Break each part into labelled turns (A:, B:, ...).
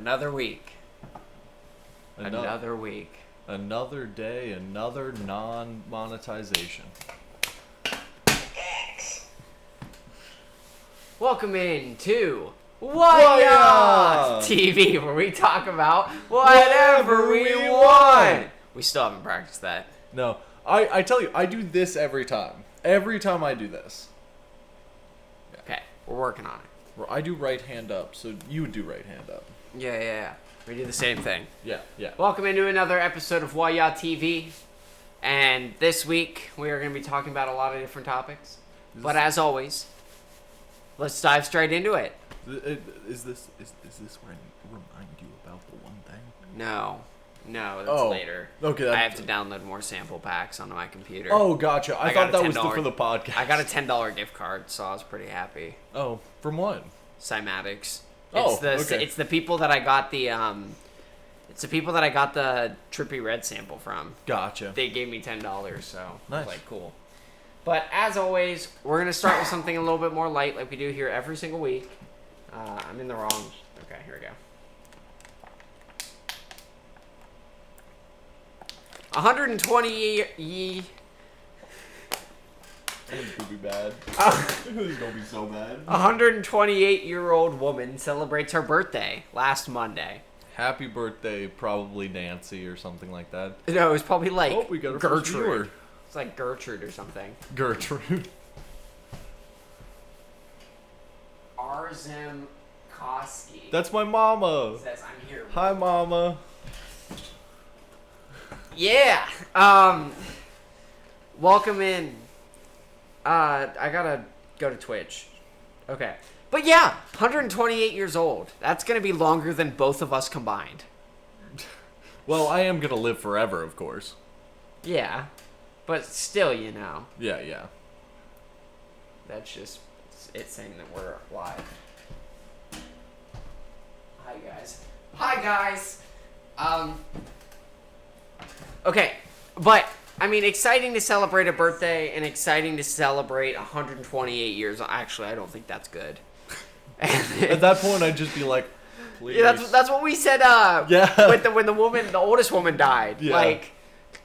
A: Another week. Another week.
B: Another day, another non-monetization.
A: Welcome in to Whahya TV, where we talk about whatever we want. We still haven't practiced that.
B: No, I tell you, I do this every time. Every time I do this.
A: Okay, we're working on it.
B: I do right hand up, so you would do right hand up.
A: Yeah. We do the same thing.
B: Yeah.
A: Welcome into another episode of Whahya TV. And this week, we are going to be talking about a lot of different topics. But as always, let's dive straight into it.
B: Is this where I remind you about the one thing?
A: No, that's later.
B: Okay.
A: I have to download more sample packs onto my computer.
B: Oh, gotcha. I thought that was for the podcast.
A: I got a $10 gift card, so I was pretty happy.
B: Oh, from what?
A: Cymatics.
B: Okay.
A: It's the people that I got the Trippy Red sample from.
B: Gotcha.
A: They gave me $10, so
B: nice.
A: Like cool. But as always, we're gonna start with something a little bit more light, like we do here every single week. I'm in the wrong. Okay, here we go. 120
B: This could be bad. This is gonna be so bad.
A: 128-year-old woman celebrates her birthday last Monday.
B: Happy birthday, probably Nancy or something like that.
A: No, it was probably like
B: we got a
A: Gertrude. It's like Gertrude or something.
B: Gertrude.
A: Arzem Koski.
B: That's my mama.
A: Says I'm here.
B: Hi, mama.
A: Yeah. Welcome in. I gotta go to Twitch. Okay. But yeah, 128 years old. That's gonna be longer than both of us combined.
B: Well, I am gonna live forever, of course.
A: Yeah. But still, you know.
B: Yeah.
A: That's just it saying that we're live. Hi guys. Okay, but I mean, exciting to celebrate a birthday and exciting to celebrate 128 years. Actually, I don't think that's good.
B: At that point, I'd just be like, please.
A: Yeah, that's what we said.
B: Yeah.
A: When the oldest woman died.
B: Yeah.
A: Like,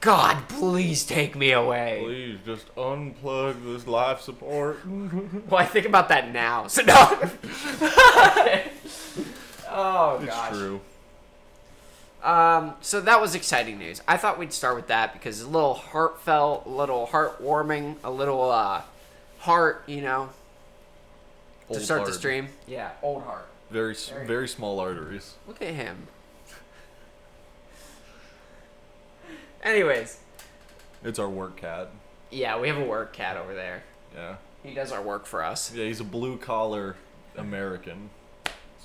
A: God, please take me away.
B: Please just unplug this life support.
A: Well, I think about that now. So no. Oh gosh.
B: It's true.
A: So that was exciting news. I thought we'd start with that because it's a little heartfelt, a little heartwarming, a little heart, you know,
B: Old
A: to start
B: heart.
A: the stream. Yeah, old heart.
B: Very small arteries.
A: Look at him. Anyways.
B: It's our work cat.
A: Yeah, we have a work cat over there.
B: Yeah.
A: He does our work for us.
B: Yeah, he's a blue-collar American.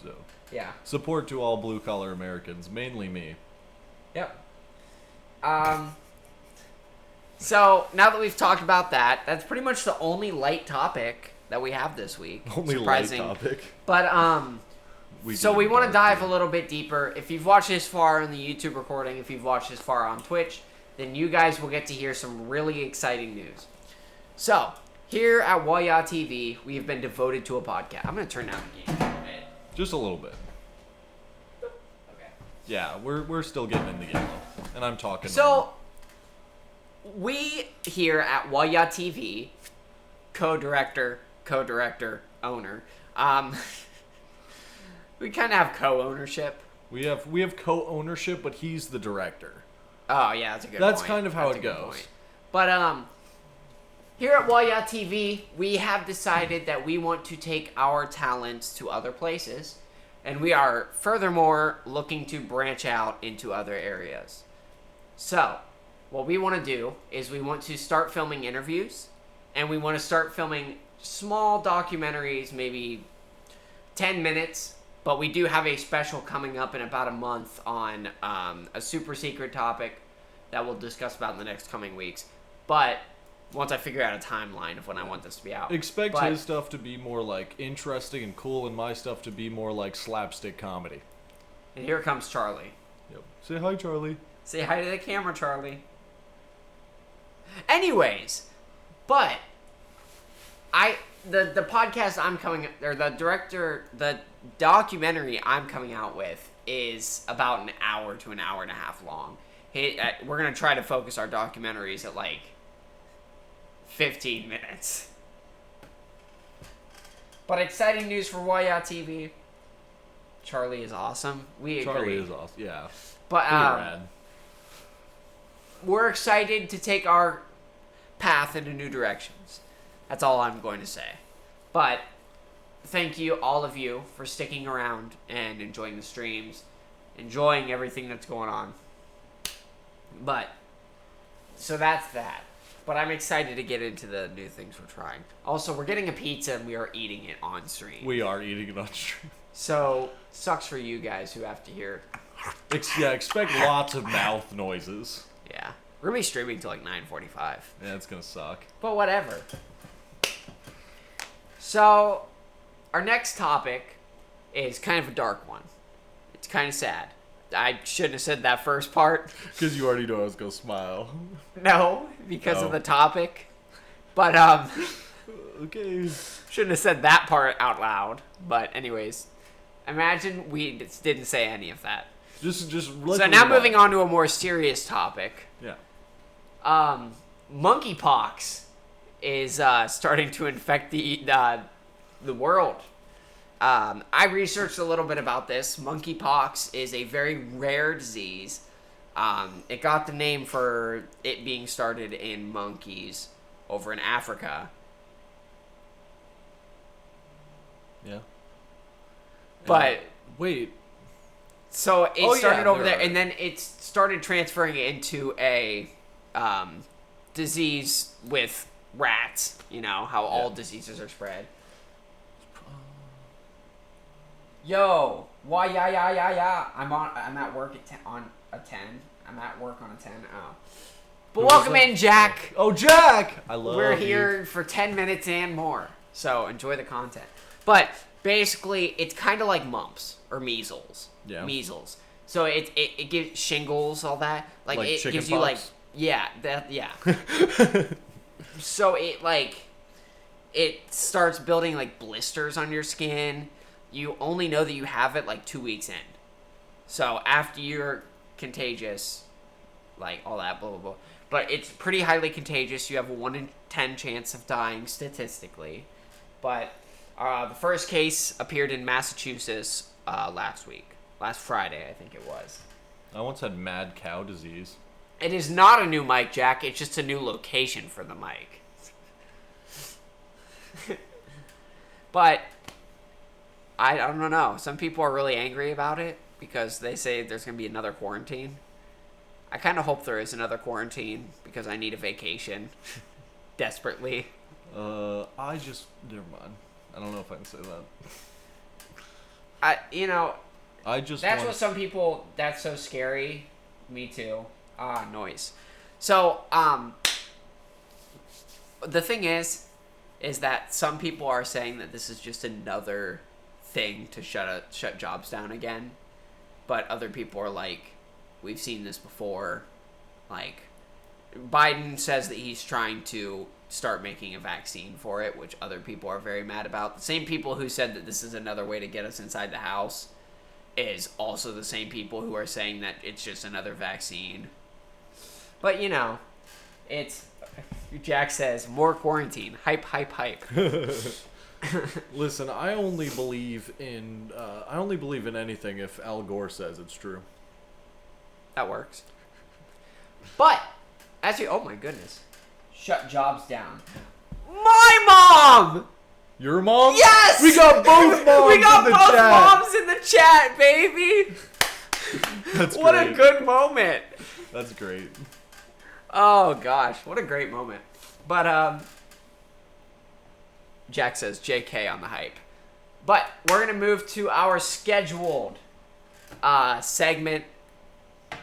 B: So.
A: Yeah.
B: Support to all blue-collar Americans, mainly me.
A: Yep. So, now that we've talked about that, that's pretty much the only light topic that we have this week.
B: Only
A: Surprising.
B: light topic.
A: But, we want to dive a little bit deeper. If you've watched this far on the YouTube recording, if you've watched this far on Twitch, then you guys will get to hear some really exciting news. So, here at Whahya TV, we have been devoted to a podcast. I'm going to turn down the game a little bit.
B: Just a little bit.
A: Okay.
B: Yeah, we're still getting into game, and I'm talking.
A: So, we here at Whahya TV, co-director, owner, we kind of have co-ownership.
B: We have co-ownership, but he's the director.
A: Oh yeah, that's a good.
B: That's
A: point.
B: kind of how
A: That's
B: it
A: a good
B: goes.
A: point. But here at Whahya TV, we have decided that we want to take our talents to other places, and we are furthermore looking to branch out into other areas. So, what we want to do is we want to start filming interviews, and we want to start filming small documentaries, maybe 10 minutes, but we do have a special coming up in about a month on a super secret topic that we'll discuss about in the next coming weeks. But once I figure out a timeline of when I want this to be out.
B: Expect his stuff to be more like interesting and cool, and my stuff to be more like slapstick comedy.
A: And here comes Charlie.
B: Yep. Say hi, Charlie.
A: Say hi to the camera, Charlie. Anyways, but the podcast I'm coming, or the documentary I'm coming out with is about an hour to an hour and a half long. We're going to try to focus our documentaries at like 15 minutes. But exciting news for Whahya TV. Charlie is awesome. We agree.
B: Charlie is awesome. Yeah.
A: But
B: rad.
A: We're excited to take our path into new directions. That's all I'm going to say. But thank you, all of you, for sticking around and enjoying the streams, enjoying everything that's going on. But, so that's that. But I'm excited to get into the new things we're trying. Also, we're getting a pizza and we are eating it on stream.
B: We are eating it on stream.
A: So, sucks for you guys who have to hear.
B: Expect lots of mouth noises.
A: Yeah. We're going to be streaming till like 9:45.
B: Yeah, it's going to suck.
A: But whatever. So, our next topic is kind of a dark one. It's kind of sad. I shouldn't have said that first part.
B: Because you already know I was going to smile.
A: No, because of the topic. But,
B: okay.
A: shouldn't have said that part out loud. But anyways, imagine we didn't say any of that.
B: Just
A: so now moving on to a more serious topic.
B: Yeah.
A: Monkeypox is starting to infect the world. I researched a little bit about this. Monkeypox is a very rare disease. It got the name for it being started in monkeys over in Africa.
B: Yeah.
A: But
B: wait.
A: So it started over there,
B: right.
A: and then it started transferring into a disease with rats. You know how all diseases are spread. Yo, why yeah. I'm at work at 10 on a 10. I'm at work on a 10. Oh. But welcome in, Jack.
B: Oh, Jack! I love
A: We're
B: you.
A: here for 10 minutes and more. So enjoy the content. But basically, it's kind of like mumps or measles.
B: Yeah.
A: Measles. So it gives shingles, all that. Like it
B: chicken
A: gives you like
B: pox?
A: yeah. So it starts building like blisters on your skin. You only know that you have it like 2 weeks in. So after you're contagious, like all that, blah, blah, blah. But it's pretty highly contagious. You have a 1 in 10 chance of dying statistically. But the first case appeared in Massachusetts last Friday, I think it was.
B: I once had mad cow disease.
A: It is not a new mic, Jack. It's just a new location for the mic. But I don't know. Some people are really angry about it because they say there's going to be another quarantine. I kind of hope there is another quarantine because I need a vacation desperately.
B: Never mind. I don't know if I can say that.
A: That's what some people, that's so scary. Me too. Noise. So, the thing is that some people are saying that this is just another thing to shut jobs down again. But other people are like, we've seen this before. Like, Biden says that he's trying to start making a vaccine for it, which other people are very mad about. The same people who said that this is another way to get us inside the house is also the same people who are saying that it's just another vaccine. But, you know, it's... Jack says, more quarantine. Hype, hype, hype.
B: Listen, I only believe in anything if Al Gore says it's true.
A: That works. But, actually, oh my goodness. Shut jobs down. My mom!
B: Your mom?
A: Yes!
B: We got both moms
A: We got
B: in the
A: both
B: chat.
A: moms in the chat, baby!
B: That's
A: what
B: great.
A: a good moment.
B: That's great.
A: Oh, gosh. What a great moment. But, Jack says JK on the hype. But we're going to move to our scheduled segment.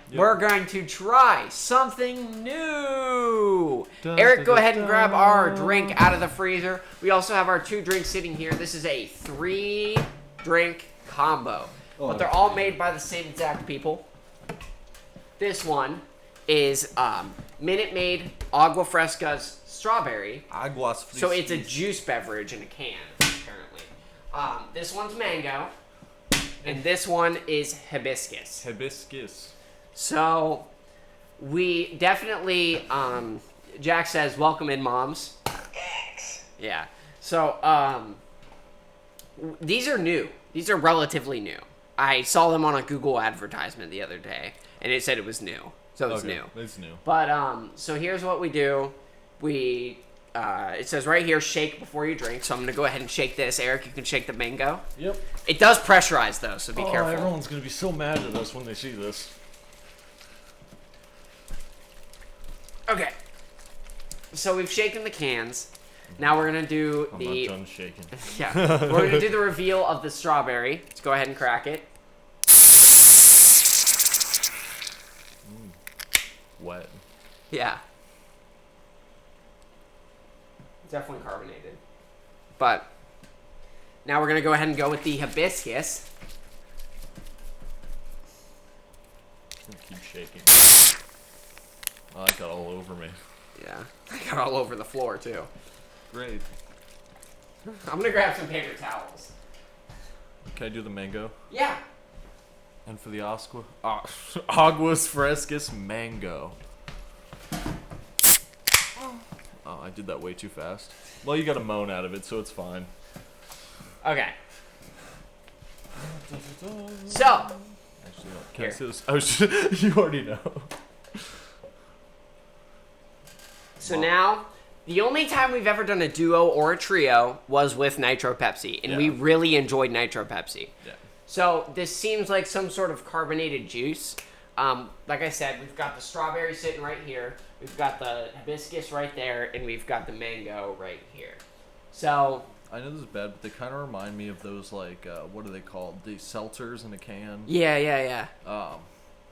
A: Yep. We're going to try something new. Eric, go ahead and grab our drink out of the freezer. We also have our 2 drinks sitting here. This is a 3-drink combo. But they're all made by the same exact people. This one is Minute Maid Agua Frescas strawberry.
B: Aguas.
A: So it's a juice beverage in a can, apparently. This one's mango. and this one is hibiscus.
B: Hibiscus.
A: So, we definitely, Jack says, welcome in, moms.
C: Thanks.
A: Yeah. So, these are new. These are relatively new. I saw them on a Google advertisement the other day, and it said it was new. So it's new.
B: It's new.
A: But, so here's what we do. It says right here, shake before you drink. So I'm going to go ahead and shake this. Eric, you can shake the mango.
B: Yep.
A: It does pressurize, though, so be careful.
B: Everyone's going to be so mad at us when they see this.
A: Okay. So we've shaken the cans. Now we're going to do
B: I'm
A: the...
B: not done shaking.
A: Yeah. We're going to do the reveal of the strawberry. Let's go ahead and crack it.
B: Wet.
A: Yeah. Definitely carbonated. But now we're going to go ahead and go with the hibiscus.
B: Keep shaking. Oh, I got all over me.
A: Yeah. I got all over the floor, too.
B: Great.
A: I'm going to grab some paper towels.
B: Can I do the mango?
A: Yeah.
B: And for the Aguas Frescas mango. Oh, I did that way too fast. Well, you got a moan out of it, so it's fine.
A: Okay. So.
B: Actually, can I see this? I was just, you already know.
A: So now, the only time we've ever done a duo or a trio was with Nitro Pepsi, and we really enjoyed Nitro Pepsi.
B: Yeah.
A: So this seems like some sort of carbonated juice. Like I said, we've got the strawberry sitting right here. We've got the hibiscus right there, and we've got the mango right here. So
B: I know this is bad, but they kind of remind me of those, like, what are they called? The seltzers in a can.
A: yeah.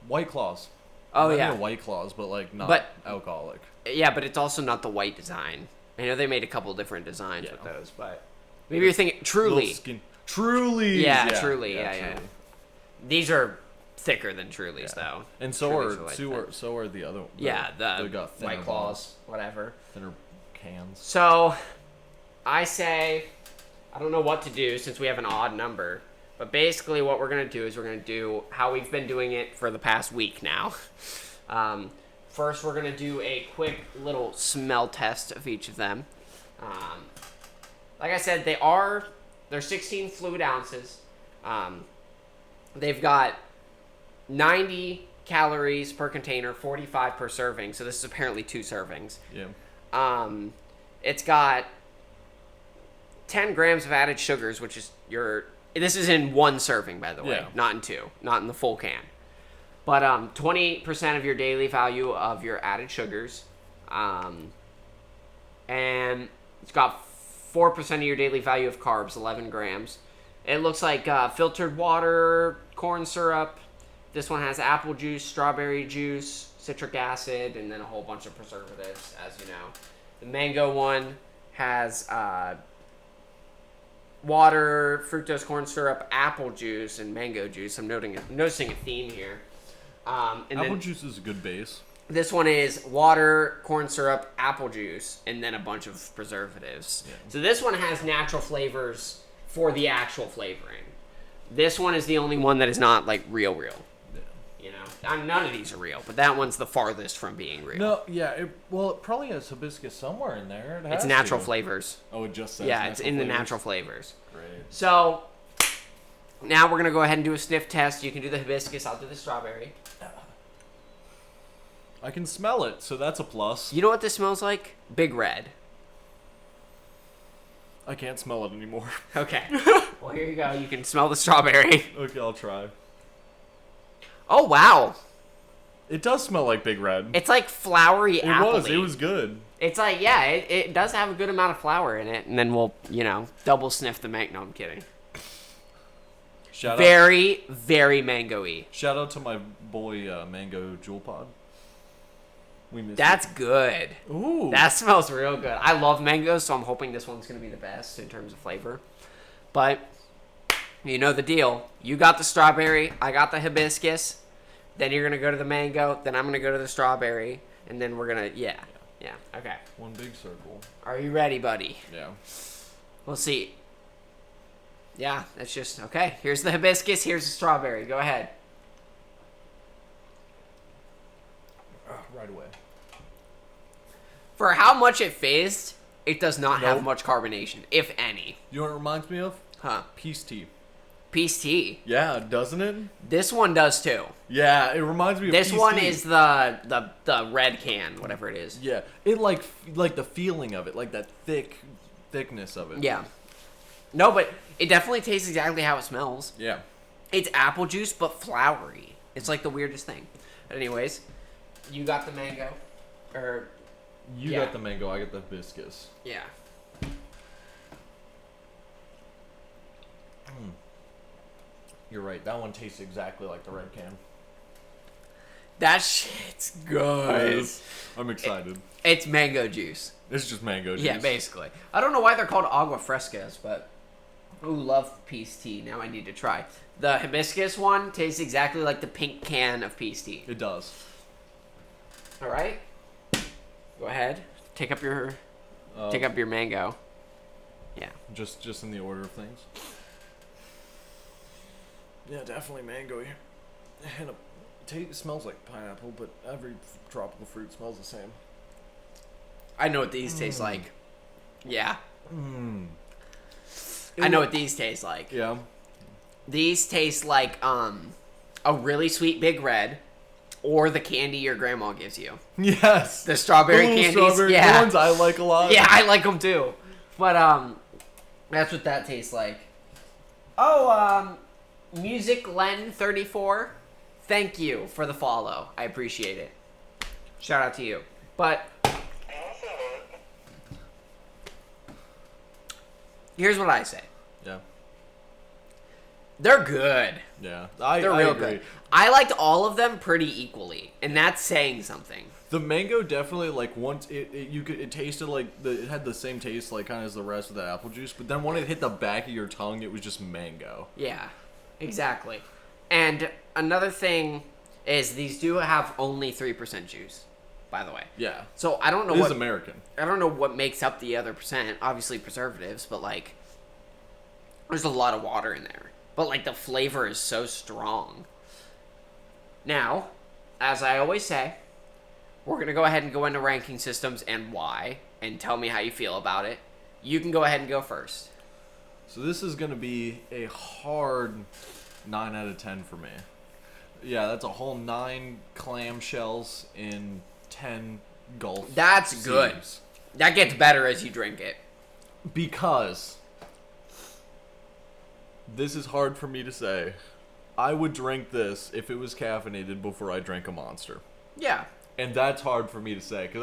B: White Claws.
A: Oh,
B: Remind me
A: yeah.
B: of White Claws, but like not alcoholic.
A: Yeah, but it's also not the white design. I know they made a couple different designs with those, but maybe you're thinking Truly.
B: Truly.
A: Yeah, Truly. Yeah. These are thicker than Truly's, though.
B: And so are the other.
A: Yeah,
B: they got thinner
A: White Claws, whatever.
B: Thinner cans.
A: So, I say, I don't know what to do since we have an odd number, but basically what we're going to do is we're going to do how we've been doing it for the past week now. First, we're going to do a quick little smell test of each of them. Like I said, they're 16 fluid ounces. They've got 90 calories per container, 45 per serving. So this is apparently 2 servings.
B: Yeah.
A: It's got 10 grams of added sugars, which is this is in 1 serving, by the way, not in 2, not in the full can. But 20% of your daily value of your added sugars. And it's got 4% of your daily value of carbs, 11 grams. It looks like filtered water, corn syrup. This one has apple juice, strawberry juice, citric acid, and then a whole bunch of preservatives, as you know. The mango one has water, fructose corn syrup, apple juice, and mango juice. I'm noticing a theme here.
B: Apple juice is a good base.
A: This one is water, corn syrup, apple juice, and then a bunch of preservatives. Yeah. So this one has natural flavors for the actual flavoring. This one is the only one that is not like real. Yeah. You know, none of these are real, but that one's the farthest from being real.
B: No, yeah. It probably has hibiscus somewhere in there.
A: It's natural flavors.
B: Oh, it just says
A: it's in the natural flavors.
B: Great.
A: So now we're gonna go ahead and do a sniff test. You can do the hibiscus. I'll do the strawberry.
B: I can smell it, so that's a plus.
A: You know what this smells like? Big Red.
B: I can't smell it anymore.
A: Okay. Well, here you go. You can smell the strawberry.
B: Okay, I'll try.
A: Oh, wow.
B: It does smell like Big Red.
A: It's like flowery apple.
B: It was good.
A: It's like, yeah, it does have a good amount of flour in it. And then we'll, double sniff the mango. No, I'm kidding. Very, very mango-y.
B: Shout out to my boy, Mango Jewel Pod.
A: That's good.
B: Ooh.
A: That smells real good. I love mangoes, so I'm hoping this one's going to be the best in terms of flavor. But, you know the deal. You got the strawberry. I got the hibiscus. Then you're going to go to the mango. Then I'm going to go to the strawberry. And then we're going to, yeah. Okay.
B: One big circle.
A: Are you ready, buddy?
B: Yeah.
A: We'll see. Yeah, that's just okay. Here's the hibiscus. Here's the strawberry. Go ahead.
B: Right away.
A: For how much it fizzed, it does not have
B: Nope.
A: much carbonation, if any.
B: You know what it reminds me of?
A: Huh?
B: Peace tea.
A: Peace tea.
B: Yeah, doesn't it?
A: This one does too.
B: Yeah, it reminds me of
A: This
B: peace
A: one
B: tea.
A: is the red can, whatever it is.
B: Yeah, it like the feeling of it, like that thickness of it.
A: Yeah. No, but it definitely tastes exactly how it smells.
B: Yeah.
A: It's apple juice, but flowery. It's like the weirdest thing. But anyways, you got the mango. Or,
B: You
A: Yeah.
B: got the mango, I got the hibiscus.
A: yeah.
B: You're right. That one tastes exactly like the red can.
A: That shit's good.
B: I'm excited.
A: It's mango juice.
B: It's just mango juice.
A: Yeah, basically. I don't know why they're called Agua Frescas, but... Ooh, love peace tea. Now I need to try. The hibiscus one tastes exactly like the pink can of peace tea.
B: It does.
A: Alright. Go ahead. Take up your mango. Yeah.
B: Just in the order of things. Yeah, definitely mango here. And it smells like pineapple, but every tropical fruit smells the same.
A: I know what these taste like. Yeah.
B: Mmm.
A: I know what these taste like.
B: Yeah.
A: These taste like a really sweet Big Red, or the candy your grandma gives you.
B: Yes.
A: The strawberry
B: Ooh,
A: candies.
B: strawberry
A: Yeah.
B: ones I like a lot.
A: Yeah, I like them too. But that's what that tastes like. Oh, Music Len 34. Thank you for the follow. I appreciate it. Shout out to you. But here's what I say.
B: Yeah.
A: They're good.
B: Yeah.
A: They're
B: I
A: real
B: agree.
A: good. I liked all of them pretty equally, and that's saying something.
B: The mango definitely, like, once it tasted like it had the same taste like kind of as the rest of the apple juice, but then when it hit the back of your tongue, it was just mango.
A: Yeah, exactly. And another thing is these do have only 3% juice, by the way.
B: Yeah.
A: So I don't know
B: It is
A: what
B: American.
A: I don't know what makes up the other percent. Obviously preservatives, but like there's a lot of water in there. But like the flavor is so strong. Now, as I always say, we're going to go ahead and go into ranking systems and why, and tell me how you feel about it. You can go ahead and go first.
B: So this is going to be a hard 9 out of 10 for me. Yeah, that's a whole 9 clamshells in 10 Gulf.
A: That's good.
B: Seas.
A: That gets better as you drink it.
B: Because this is hard for me to say. I would drink this if it was caffeinated before I drank a Monster.
A: Yeah.
B: And that's hard for me to say because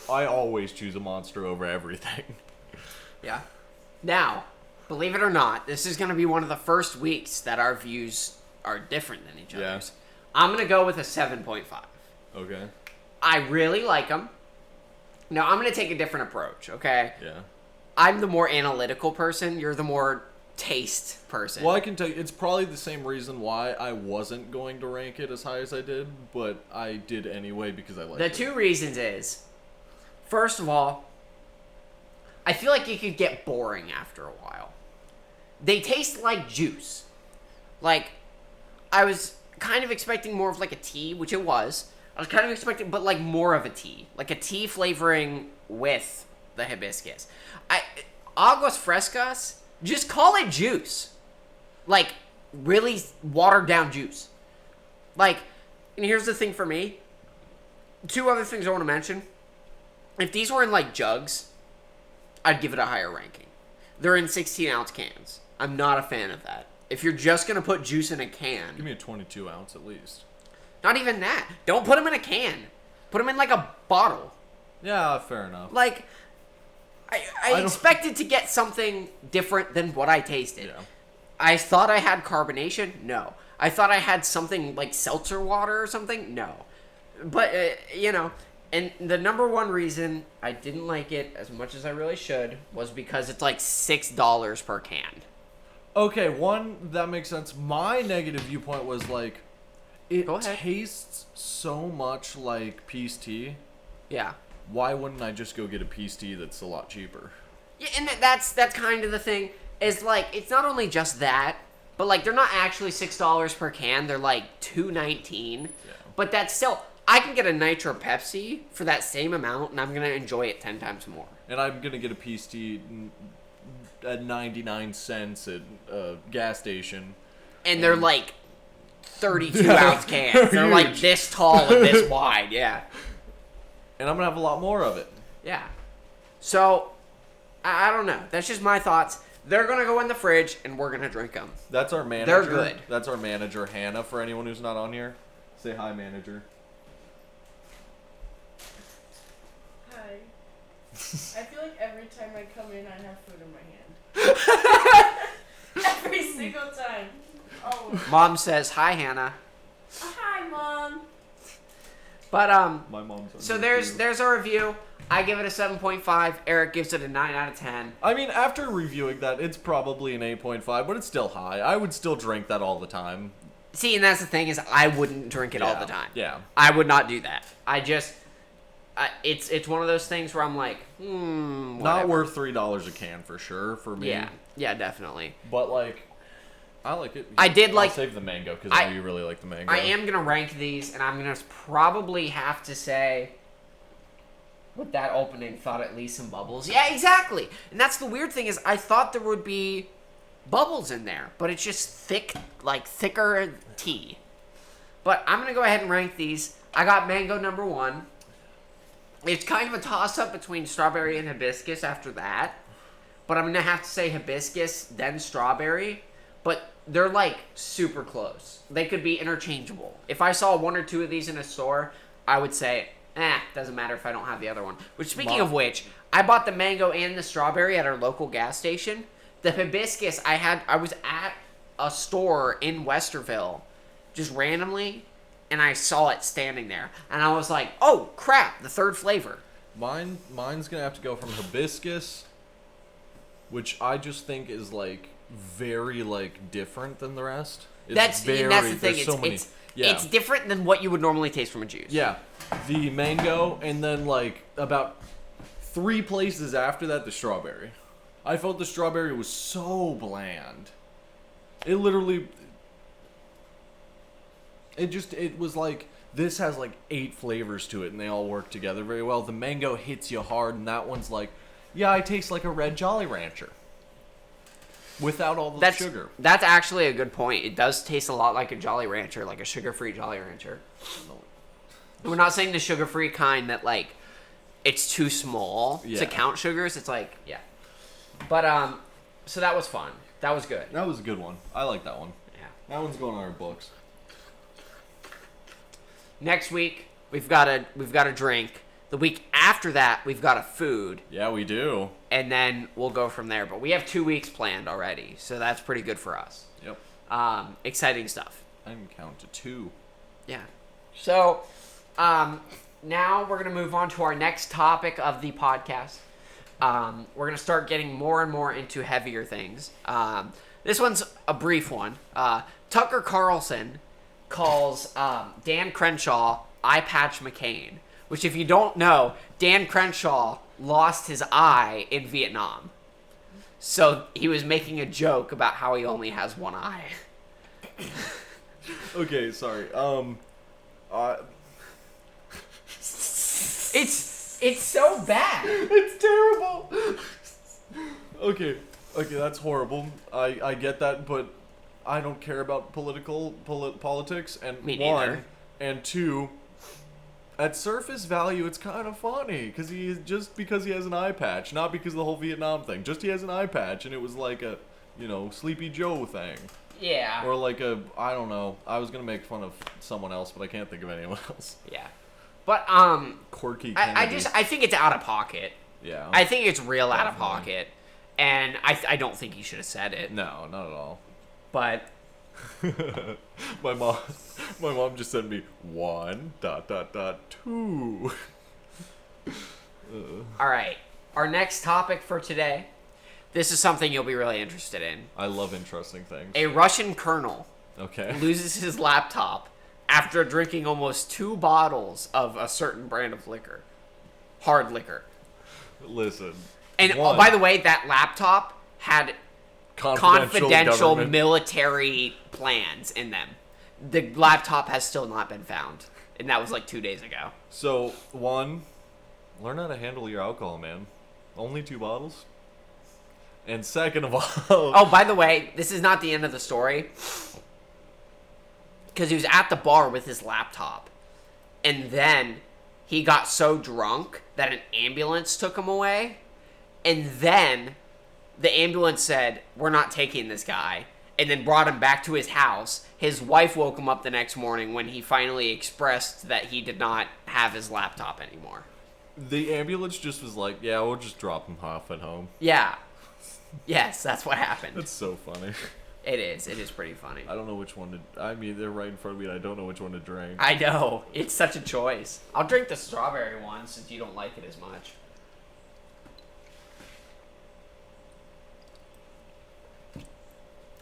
B: I always choose a Monster over everything.
A: Yeah. Now, believe it or not, this is going to be one of the first weeks that our views are different than each other's. I'm going to go with a 7.5.
B: Okay.
A: I really like them. Now, I'm going to take a different approach, okay?
B: Yeah.
A: I'm the more analytical person. You're the more taste person.
B: Well, I can tell you, it's probably the same reason why I wasn't going to rank it as high as I did, but I did anyway because I liked
A: The
B: it.
A: two reasons is, first of all, I feel like it could get boring after a while. They taste like juice. Like, I was kind of expecting more of like a tea, which it was. I was kind of expecting, but like more of a tea. Like a tea flavoring with the hibiscus. Aguas Frescas, just call it juice. Like, really watered down juice. Like, and here's the thing for me. Two other things I want to mention. If these were in like jugs, I'd give it a higher ranking. They're in 16-ounce cans. I'm not a fan of that. If you're just going to put juice in a can...
B: Give me a 22 ounce at least.
A: Not even that. Don't put them in a can. Put them in like a bottle.
B: Yeah, fair enough.
A: Like, I expected to get something different than what I tasted.
B: Yeah.
A: I thought I had carbonation. No. I thought I had something like seltzer water or something. No. But, you know, and the number one reason I didn't like it as much as I really should was because it's like $6 per can.
B: Okay, one, that makes sense. My negative viewpoint was like, it
A: Go ahead.
B: tastes so much like peace tea.
A: Yeah.
B: Why wouldn't I just go get a peace tea that's a lot cheaper?
A: Yeah, and that's kind of the thing. is like it's not only just that, but like they're not actually $6 per can. They're like $2.19. Yeah. But that's still, I can get a Nitro Pepsi for that same amount, and I'm gonna enjoy it 10 times more.
B: And I'm gonna get a peace tea at 99 cents at a gas station.
A: And they're like 32-ounce cans. They're like this tall and this wide. Yeah.
B: And I'm gonna have a lot more of it.
A: Yeah. So, I don't know. That's just my thoughts. They're gonna go in the fridge, and we're gonna drink them.
B: That's our manager.
A: They're good.
B: That's our manager, Hannah. For anyone who's not on here, say hi, manager.
C: Hi. I feel like every time I come in, I have food in my hand. Every single time. Oh.
A: Mom says hi, Hannah.
C: Hi, Mom.
A: But
B: My mom's on
A: so
B: here,
A: there's our review. I give it a 7.5. Eric gives it a 9 out of 10.
B: I mean, after reviewing that, it's probably an 8.5, but it's still high. I would still drink that all the time.
A: See, and that's the thing is I wouldn't drink it all the time.
B: Yeah.
A: I would not do that. I just it's one of those things where I'm like, whatever.
B: Not worth $3 a can for sure for me.
A: Yeah, definitely.
B: But like, I like it.
A: I'll
B: save the mango because I know you really like the mango.
A: I am gonna rank these, and I'm gonna probably have to say, with that opening, thought at least some bubbles. Yeah, exactly. And that's the weird thing is I thought there would be bubbles in there, but it's just thicker tea. But I'm gonna go ahead and rank these. I got mango number 1. It's kind of a toss-up between strawberry and hibiscus after that. But I'm going to have to say hibiscus, then strawberry. But they're, like, super close. They could be interchangeable. If I saw 1 or 2 of these in a store, I would say, doesn't matter if I don't have the other one. Which, speaking of which, I bought the mango and the strawberry at our local gas station. The hibiscus, I was at a store in Westerville, just randomly, and I saw it standing there. And I was like, oh, crap, the third flavor.
B: Mine's going to have to go from hibiscus, which I just think is, like, very, like, different than the rest.
A: That's the thing. It's different than what you would normally taste from a juice.
B: Yeah. The mango, and then, like, about 3 places after that, the strawberry. I felt the strawberry was so bland. It literally... It was like, this has like 8 flavors to it, and they all work together very well. The mango hits you hard, and that one's like, yeah, I taste like a red Jolly Rancher. Without all the sugar.
A: That's actually a good point. It does taste a lot like a Jolly Rancher, like a sugar-free Jolly Rancher. We're not saying the sugar-free kind that, like, it's too small to count sugars. It's like, yeah. But, so that was fun. That was good.
B: That was a good one. I like that one.
A: Yeah.
B: That one's going on our books.
A: Next week, we've got a drink. The week after that, we've got a food.
B: Yeah, we do.
A: And then we'll go from there. But we have 2 weeks planned already, so that's pretty good for us.
B: Yep.
A: Exciting stuff.
B: I can count to 2.
A: Yeah. So, now we're going to move on to our next topic of the podcast. We're going to start getting more and more into heavier things. This one's a brief one. Tucker Carlson calls Dan Crenshaw Eye Patch McCain, which, if you don't know, Dan Crenshaw lost his eye in Vietnam. So he was making a joke about how he only has one eye.
B: Okay, sorry.
A: It's so bad.
B: It's terrible. Okay, that's horrible. I get that, but I don't care about politics, and
A: Me neither.
B: 1, and 2, at surface value, it's kind of funny because because he has an eye patch, not because of the whole Vietnam thing. Just he has an eye patch, and it was like a, Sleepy Joe thing.
A: Yeah.
B: Or like I don't know. I was gonna make fun of someone else, but I can't think of anyone else.
A: Yeah. But
B: Quirky Kennedy.
A: I think it's out of pocket.
B: Yeah.
A: I think it's real out of pocket, and I don't think he should have said it.
B: No, not at all.
A: But
B: my mom just sent me 1, ... 2.
A: All right, our next topic for today. This is something you'll be really interested in.
B: I love interesting things.
A: A Russian colonel loses his laptop after drinking almost 2 bottles of a certain brand of liquor, hard liquor.
B: Listen.
A: And by the way, that laptop had confidential
B: government.
A: military plans in them. The laptop has still not been found, and that was like 2 days ago.
B: So, one, learn how to handle your alcohol, man. Only 2 bottles. And second of all...
A: Oh, by the way, this is not the end of the story. Because he was at the bar with his laptop. And then he got so drunk that an ambulance took him away. And then the ambulance said, we're not taking this guy. And then brought him back to his house. His wife woke him up the next morning when he finally expressed that he did not have his laptop anymore.
B: The ambulance just was like, yeah, we'll just drop him off at home.
A: Yeah. Yes, that's what happened.
B: That's so funny.
A: It is. It is pretty funny.
B: I don't know which one to... I mean, they're right in front of me, and I don't know which one to drink.
A: I know. It's such a choice. I'll drink the strawberry one since you don't like it as much.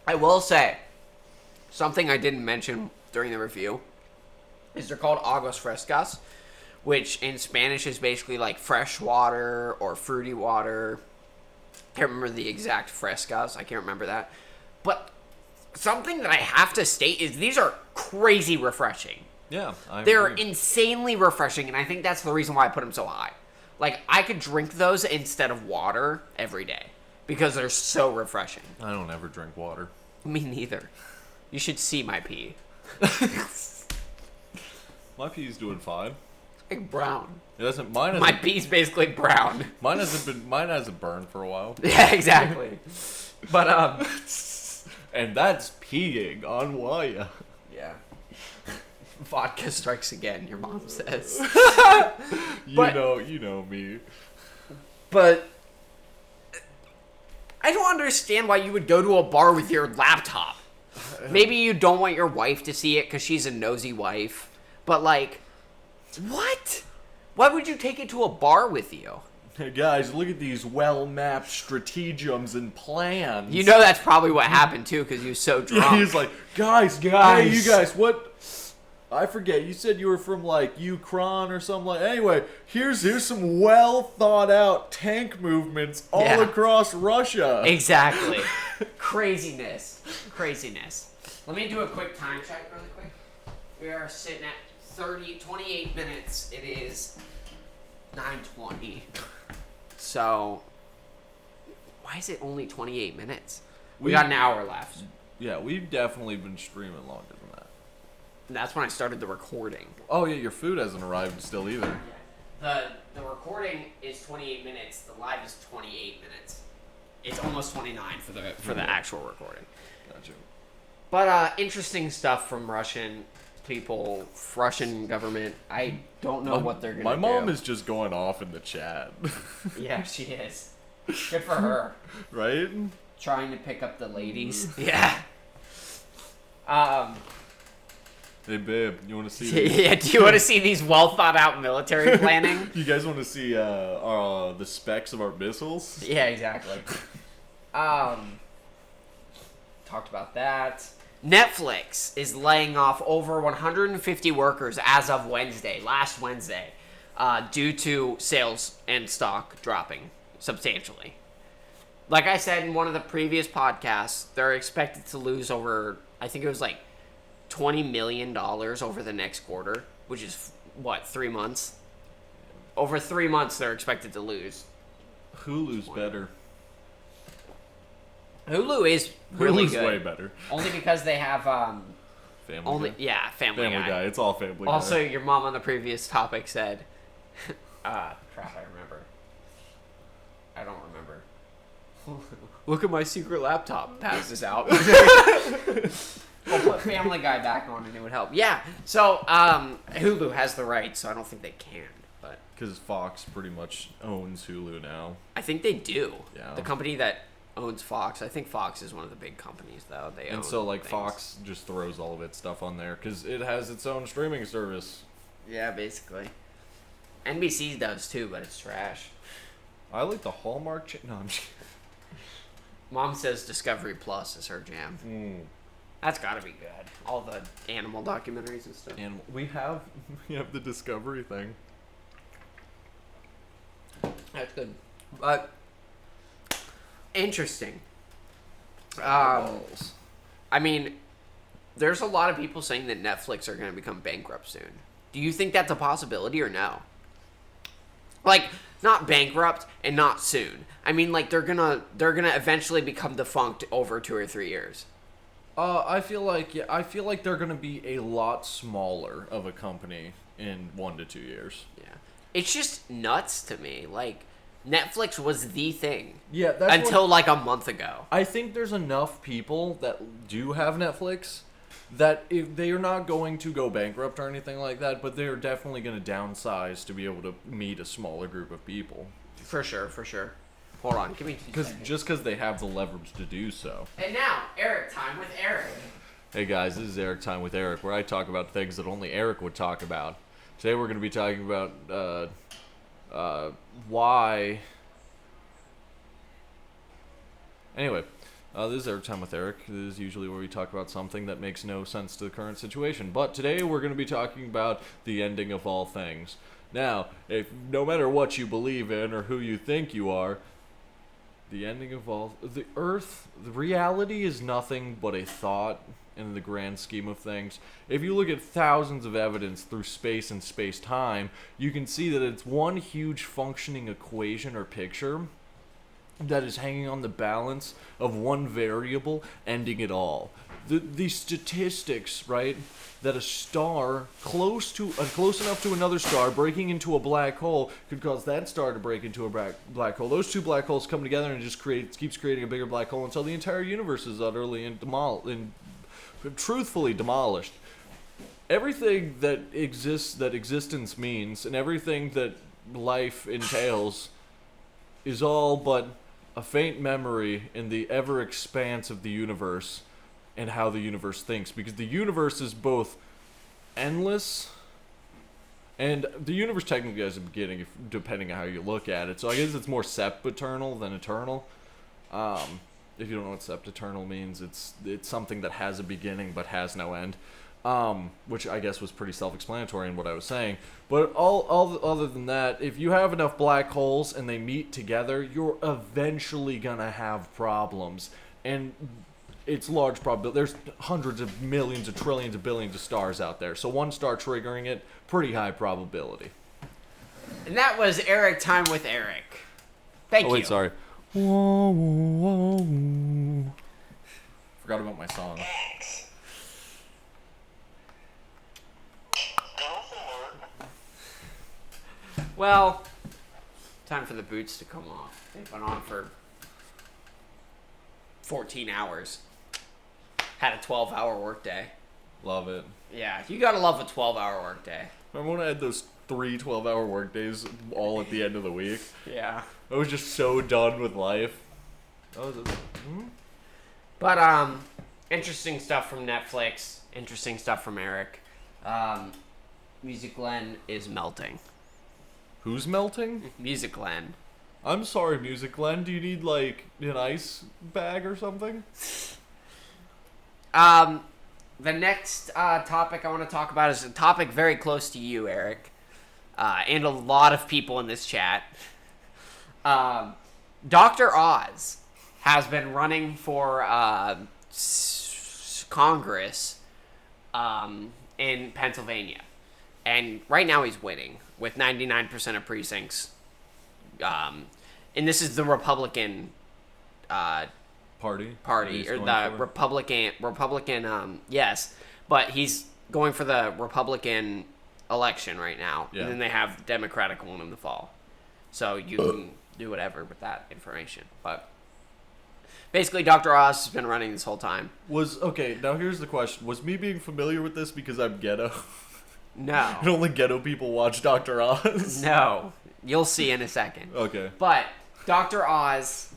A: I will say, something I didn't mention during the review is they're called Aguas Frescas, which in Spanish is basically like fresh water or fruity water. I can't remember the exact Frescas. I can't remember that. But something that I have to state is these are crazy refreshing.
B: Yeah,
A: They're
B: agree.
A: insanely refreshing, and I think that's the reason why I put them so high. Like, I could drink those instead of water every day because they're so refreshing.
B: I don't ever drink water.
A: Me neither. You should see my pee.
B: My pee's doing fine.
A: Like brown.
B: It doesn't... Mine
A: My
B: hasn't...
A: pee's basically brown.
B: Mine hasn't burned for a while.
A: Yeah, exactly. But,
B: And that's peeing on Whahya.
A: yeah. Vodka strikes again, your mom says.
B: You
A: But-
B: know me.
A: But I don't understand why you would go to a bar with your laptop. Maybe you don't want your wife to see it because she's a nosy wife. But, like, what? Why would you take it to a bar with you?
B: Hey guys, look at these well-mapped stratagems and plans.
A: You know that's probably what happened, too, because he was so drunk.
B: He's like, guys, hey, you guys, what? I forget. You said you were from like Ukraine or something like. Anyway, here's some well thought out tank movements all across Russia.
A: Exactly. Craziness. Let me do a quick time check really quick. We are sitting at 28 minutes. It is 9:20. So, why is it only 28 minutes? We got an hour left.
B: Yeah, we've definitely been streaming longer than that.
A: And that's when I started the recording.
B: Oh yeah, your food hasn't arrived still either.
A: The recording is 28 minutes. The live is 28 minutes. It's almost 29 for the actual recording.
B: Gotcha.
A: But interesting stuff from Russian people, Russian government. I don't know what they're gonna do.
B: My mom is just going off in the chat.
A: Yeah, she is. Good for her.
B: Right?
A: Trying to pick up the ladies. Yeah.
B: Hey babe, you want to see?
A: Yeah. Do you want to see these well thought out military planning?
B: You guys want to see the specs of our missiles?
A: Yeah, exactly. Talked about that. Netflix is laying off over 150 workers as of last Wednesday, due to sales and stock dropping substantially. Like I said in one of the previous podcasts, they're expected to lose over, I think it was like $20 million over the next quarter, which is, 3 months? Over 3 months, they're expected to lose.
B: Hulu's better.
A: Hulu is really
B: Hulu's
A: good.
B: way better.
A: Only because they have
B: Family Guy.
A: Family Guy.
B: It's all Family Guy.
A: Also, your mom on the previous topic said, crap, I remember. I don't remember. Look at my secret laptop. Pass this out. I'll put Family Guy back on and it would help. Yeah. So, Hulu has the rights, so I don't think they can. But
B: because Fox pretty much owns Hulu now.
A: I think they do.
B: Yeah.
A: The company that owns Fox. I think Fox is one of the big companies, though. They own
B: And so, like,
A: things.
B: Fox just throws all of its stuff on there because it has its own streaming service.
A: Yeah, basically. NBC does too, but it's trash.
B: I like the Hallmark No, I'm just
A: Mom says Discovery Plus is her jam. That's gotta be good. All the animal documentaries and stuff.
B: And we have the Discovery thing.
A: That's good. But interesting.
B: Balls.
A: I mean, there's a lot of people saying that Netflix are going to become bankrupt soon. Do you think that's a possibility or no? Like, not bankrupt and not soon. I mean, like, they're gonna eventually become defunct over 2 or 3 years.
B: I feel like they're gonna be a lot smaller of a company in 1 to 2 years.
A: Yeah. It's just nuts to me. Like, Netflix was the thing.
B: Yeah, that's
A: until like a month ago.
B: I think there's enough people that do have Netflix that if they are not going to go bankrupt or anything like that, but they're definitely going to downsize to be able to meet a smaller group of people.
A: For sure. Hold on, give me 2 seconds.
B: Just because they have the leverage to do so.
A: And now, Eric time with Eric.
B: Hey guys, this is Eric Time with Eric, where I talk about things that only Eric would talk about. Today we're going to be talking about why... Anyway, this is Eric Time with Eric. This is usually where we talk about something that makes no sense to the current situation. But today we're going to be talking about the ending of all things. Now, if no matter what you believe in or who you think you are, the ending of all... The Earth, the reality is nothing but a thought in the grand scheme of things. If you look at thousands of evidence through space and space-time, you can see that it's one huge functioning equation or picture that is hanging on the balance of one variable ending it all. The statistics, right, that a star close enough to another star breaking into a black hole could cause that star to break into a black hole. Those two black holes come together and just keeps creating a bigger black hole until the entire universe is utterly and truthfully demolished. Everything that existence means and everything that life entails is all but a faint memory in the ever expanse of the universe and how the universe thinks, because the universe is both endless and the universe technically has a beginning, depending on how you look at it. So I guess it's more sempiternal than eternal. If you don't know what sempiternal means, it's something that has a beginning but has no end. Which I guess was pretty self-explanatory in what I was saying. But all other than that, if you have enough black holes and they meet together, you're eventually gonna have problems. And it's large probability. There's hundreds of millions of trillions of billions of stars out there. So one star triggering it, pretty high probability.
A: And that was Eric Time with Eric. Thank you.
B: Oh wait, sorry. Whoa, whoa, whoa. Forgot about my song.
A: Well, time for the boots to come off. They've been on for 14 hours. Had a 12-hour workday.
B: Love it.
A: Yeah, you gotta love a 12-hour workday.
B: Remember when I had those 3 12-hour workdays all at the end of the week?
A: Yeah.
B: I was just so done with life.
A: But, interesting stuff from Netflix. Interesting stuff from Eric. Music Glen is melting.
B: Who's melting?
A: Music Glen.
B: I'm sorry, Music Glen. Do you need, like, an ice bag or something?
A: The next topic I want to talk about is a topic very close to you, Eric, and a lot of people in this chat. Dr. Oz has been running for Congress in Pennsylvania. And right now he's winning with 99% of precincts. And this is the Republican
B: Party,
A: or the Republican, yes. But he's going for the Republican election right now.
B: Yeah.
A: And then they have the Democratic one in the fall. So you can do whatever with that information. But basically, Dr. Oz has been running this whole time.
B: Okay, now here's the question. Was me being familiar with this because I'm ghetto?
A: No.
B: And only ghetto people watch Dr. Oz?
A: No. You'll see in a second.
B: Okay.
A: But Dr. Oz,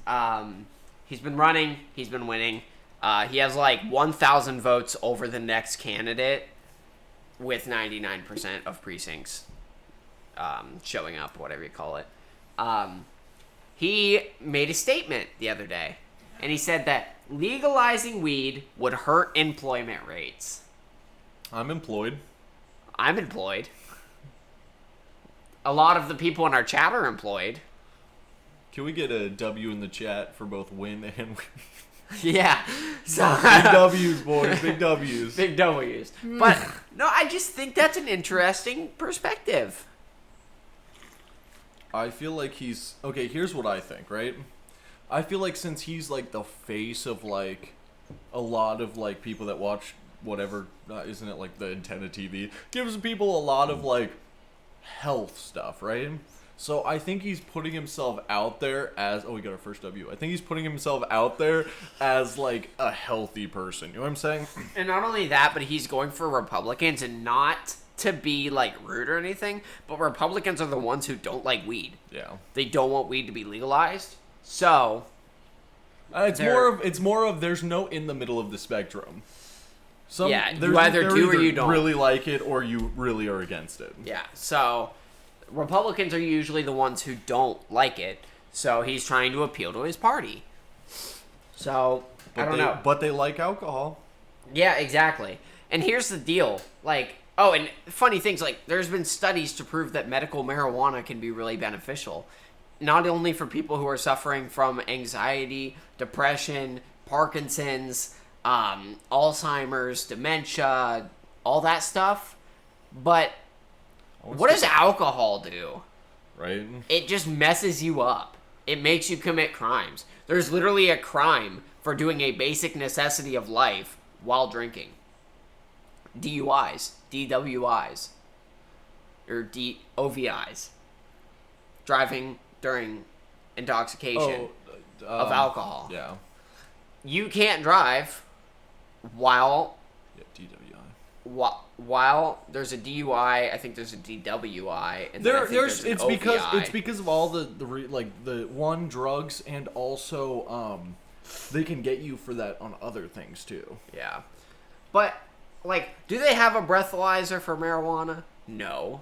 A: he's been running. He's been winning. He has like 1,000 votes over the next candidate with 99% of precincts showing up, whatever you call it. He made a statement the other day, and he said that legalizing weed would hurt employment rates.
B: I'm employed.
A: I'm employed. A lot of the people in our chat are employed.
B: Can we get a W in the chat for both win and win?
A: Yeah. So
B: Big W's, boys. Big W's.
A: Big W's. But no, I just think that's an interesting perspective.
B: I feel like he's okay. Here's what I think, right? I feel like since he's like the face of like a lot of like people that watch whatever, isn't it like the antenna TV, gives people a lot of like health stuff, right? So I think he's putting himself out there as we got our first W. I think he's putting himself out there as like a healthy person. You know what I'm saying?
A: And not only that, but he's going for Republicans, and not to be like rude or anything, but Republicans are the ones who don't like weed.
B: Yeah.
A: They don't want weed to be legalized. So
B: it's more of there's no in the middle of the spectrum.
A: Yeah, you either do or you don't.
B: Really like it or you really are against it.
A: Yeah. So Republicans are usually the ones who don't like it. So he's trying to appeal to his party. So I don't know.
B: But they like alcohol.
A: Yeah, exactly. And here's the deal. Like, oh, and funny things, like, there's been studies to prove that medical marijuana can be really beneficial. Not only for people who are suffering from anxiety, depression, Parkinson's, Alzheimer's, dementia, all that stuff, but what does alcohol do?
B: Right?
A: It just messes you up. It makes you commit crimes. There's literally a crime for doing a basic necessity of life while drinking. DUIs, DWIs, or OVIs. Driving during intoxication of alcohol.
B: Yeah.
A: You can't drive while while there's a DUI. I think there's a DWI, and
B: it's because of all the drugs, and also they can get you for that on other things too.
A: Yeah, but like, do they have a breathalyzer for marijuana? No.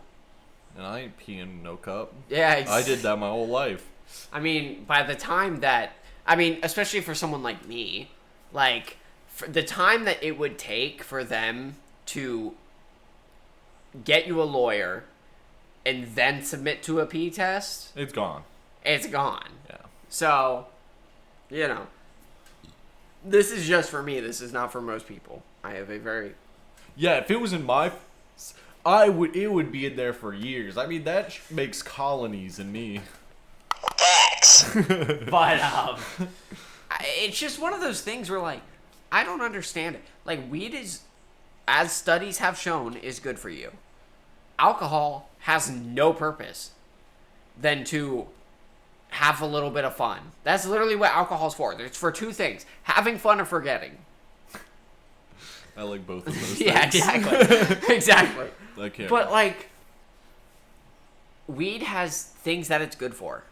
B: And I ain't peeing no cup.
A: Yeah,
B: I did that my whole life.
A: I mean, by the time that, I mean, especially for someone like me, like, for the time that it would take for them to get you a lawyer and then submit to a pee test,
B: it's gone.
A: It's gone.
B: Yeah.
A: So, you know, this is just for me. This is not for most people. I have a very...
B: Yeah, if it was in my... it would be in there for years. I mean, that makes colonies in me.
A: But it's just one of those things where, like, I don't understand it. Like, weed is, as studies have shown, is good for you. Alcohol has no purpose than to have a little bit of fun. That's literally what alcohol's for. It's for two things: having fun and forgetting.
B: I like both of those
A: Yeah,
B: things.
A: exactly. Exactly.
B: Okay.
A: But, like, weed has things that it's good for.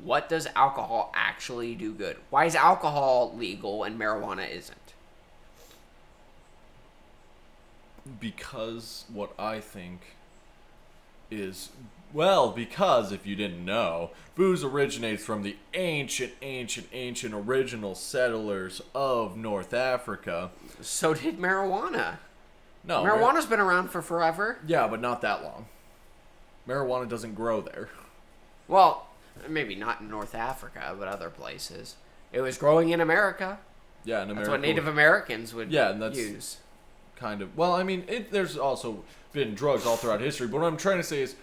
A: What does alcohol actually do good? Why is alcohol legal and marijuana isn't?
B: Because what I think is... Well, because, if you didn't know, booze originates from the ancient original settlers of North Africa.
A: So did marijuana.
B: No.
A: Marijuana's been around for forever.
B: Yeah, but not that long. Marijuana doesn't grow there.
A: Well, maybe not in North Africa, but other places. It was growing in America.
B: Yeah, in America.
A: That's what Native Americans would use.
B: Kind of. Well, I mean, there's also been drugs all throughout history, but what I'm trying to say is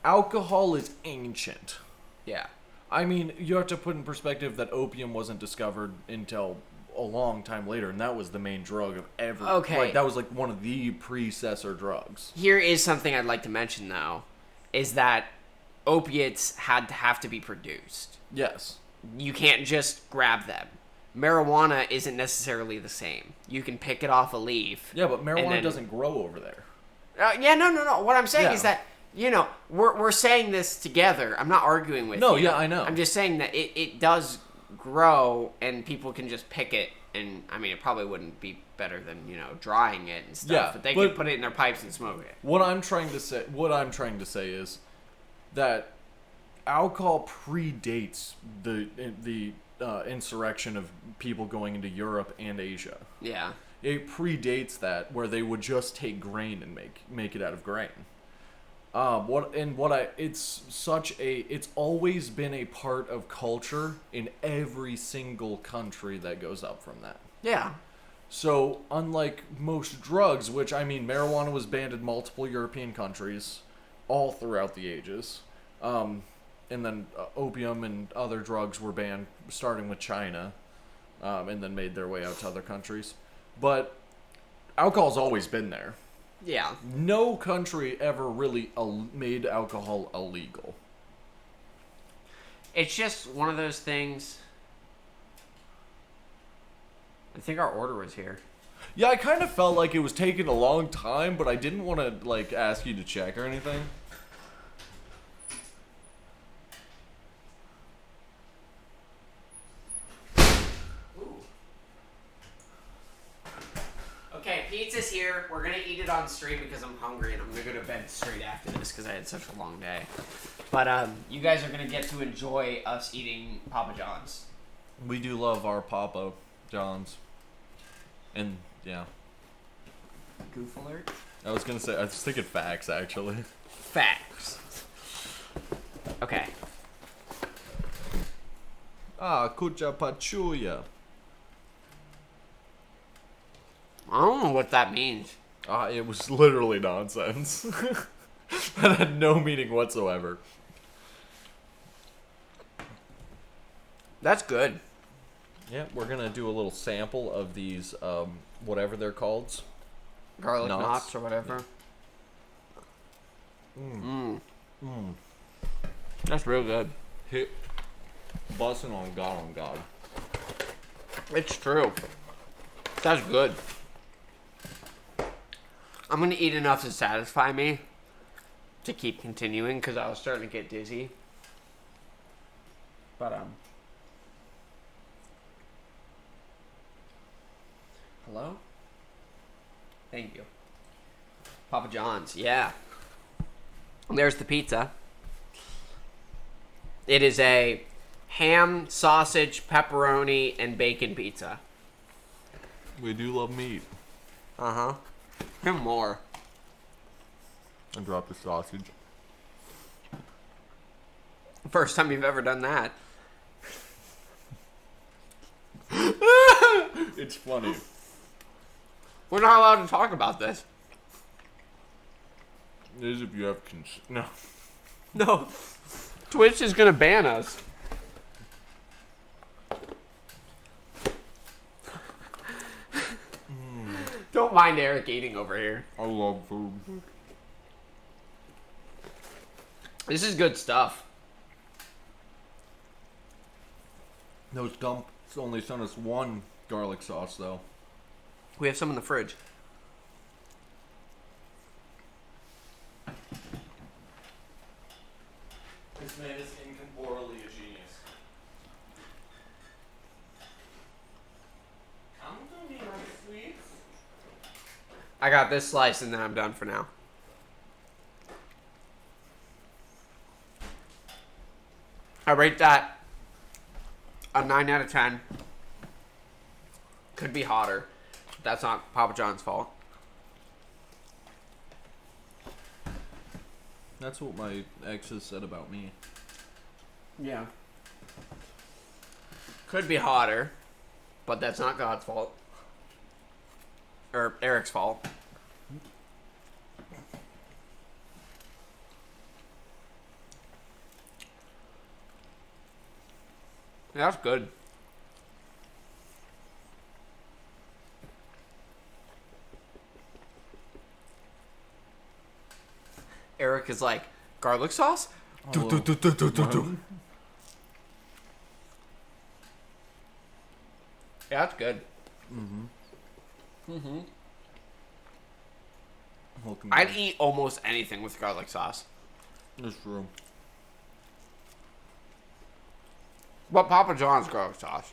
B: alcohol is ancient.
A: Yeah.
B: I mean, you have to put in perspective that opium wasn't discovered until a long time later, and that was the main drug of ever.
A: Okay.
B: Like, that was like one of the predecessor drugs.
A: Here is something I'd like to mention, though, is that opiates have to be produced.
B: Yes.
A: You can't just grab them. Marijuana isn't necessarily the same. You can pick it off a leaf.
B: Yeah, but marijuana doesn't grow over there.
A: No. What I'm saying is that, you know, we're saying this together. I'm not arguing with you.
B: No, yeah, I know.
A: I'm just saying that it does grow, and people can just pick it, and, I mean, it probably wouldn't be better than, you know, drying it and stuff.
B: Yeah,
A: but they could put it in their pipes and smoke it.
B: What I'm trying to say is that alcohol predates the insurrection of people going into Europe and Asia.
A: Yeah.
B: It predates that, where they would just take grain and make it out of grain. It's always been a part of culture in every single country that goes up from that.
A: Yeah.
B: So, unlike most drugs, which, I mean, marijuana was banned in multiple European countries all throughout the ages. And then opium and other drugs were banned, starting with China, and then made their way out to other countries. But alcohol's always been there.
A: Yeah.
B: No country ever really made alcohol illegal.
A: It's just one of those things. I think our order was here.
B: Yeah, I kind of felt like it was taking a long time, but I didn't want to, like, ask you to check or anything.
A: Okay, pizza's here. We're gonna eat it on stream because I'm hungry and I'm gonna go to bed straight after this because I had such a long day. But you guys are gonna get to enjoy us eating Papa John's.
B: We do love our Papa John's. And, yeah.
A: Goof alert.
B: I was thinking facts, actually.
A: Facts. Okay.
B: Kucha pachuya.
A: I don't know what that means.
B: It was literally nonsense. That had no meaning whatsoever.
A: That's good.
B: Yeah, we're gonna do a little sample of these, whatever they're called.
A: Garlic
B: Knots.
A: knots or whatever. That's real good.
B: Hit. Busting on God.
A: It's true. That's good. I'm gonna eat enough to satisfy me to keep continuing because I was starting to get dizzy. But hello? Thank you. Papa John's, yeah. There's the pizza. It is a ham, sausage, pepperoni, and bacon pizza.
B: We do love meat.
A: Uh-huh. And more.
B: And drop the sausage.
A: First time you've ever done that.
B: It's funny.
A: We're not allowed to talk about this.
B: It is if you have no.
A: No. Twitch is gonna ban us. Don't mind Eric eating over here.
B: I love food.
A: This is good stuff.
B: Those dumps only sent us one garlic sauce, though.
A: We have some in the fridge.
B: This man is incorporally a genius.
C: I'm gonna be my sweets.
A: I got this slice and then I'm done for now. I rate that a 9 out of 10. Could be hotter. That's not Papa John's fault.
B: That's what my ex has said about me.
A: Yeah. Could be hotter, but that's not God's fault. Or Eric's fault. Yeah, that's good. Eric is like, garlic sauce?
B: Oh,
A: Yeah, that's good.
B: welcome
A: I'd
B: back.
A: eat almost anything with garlic sauce.
B: That's true.
A: But Papa John's garlic sauce.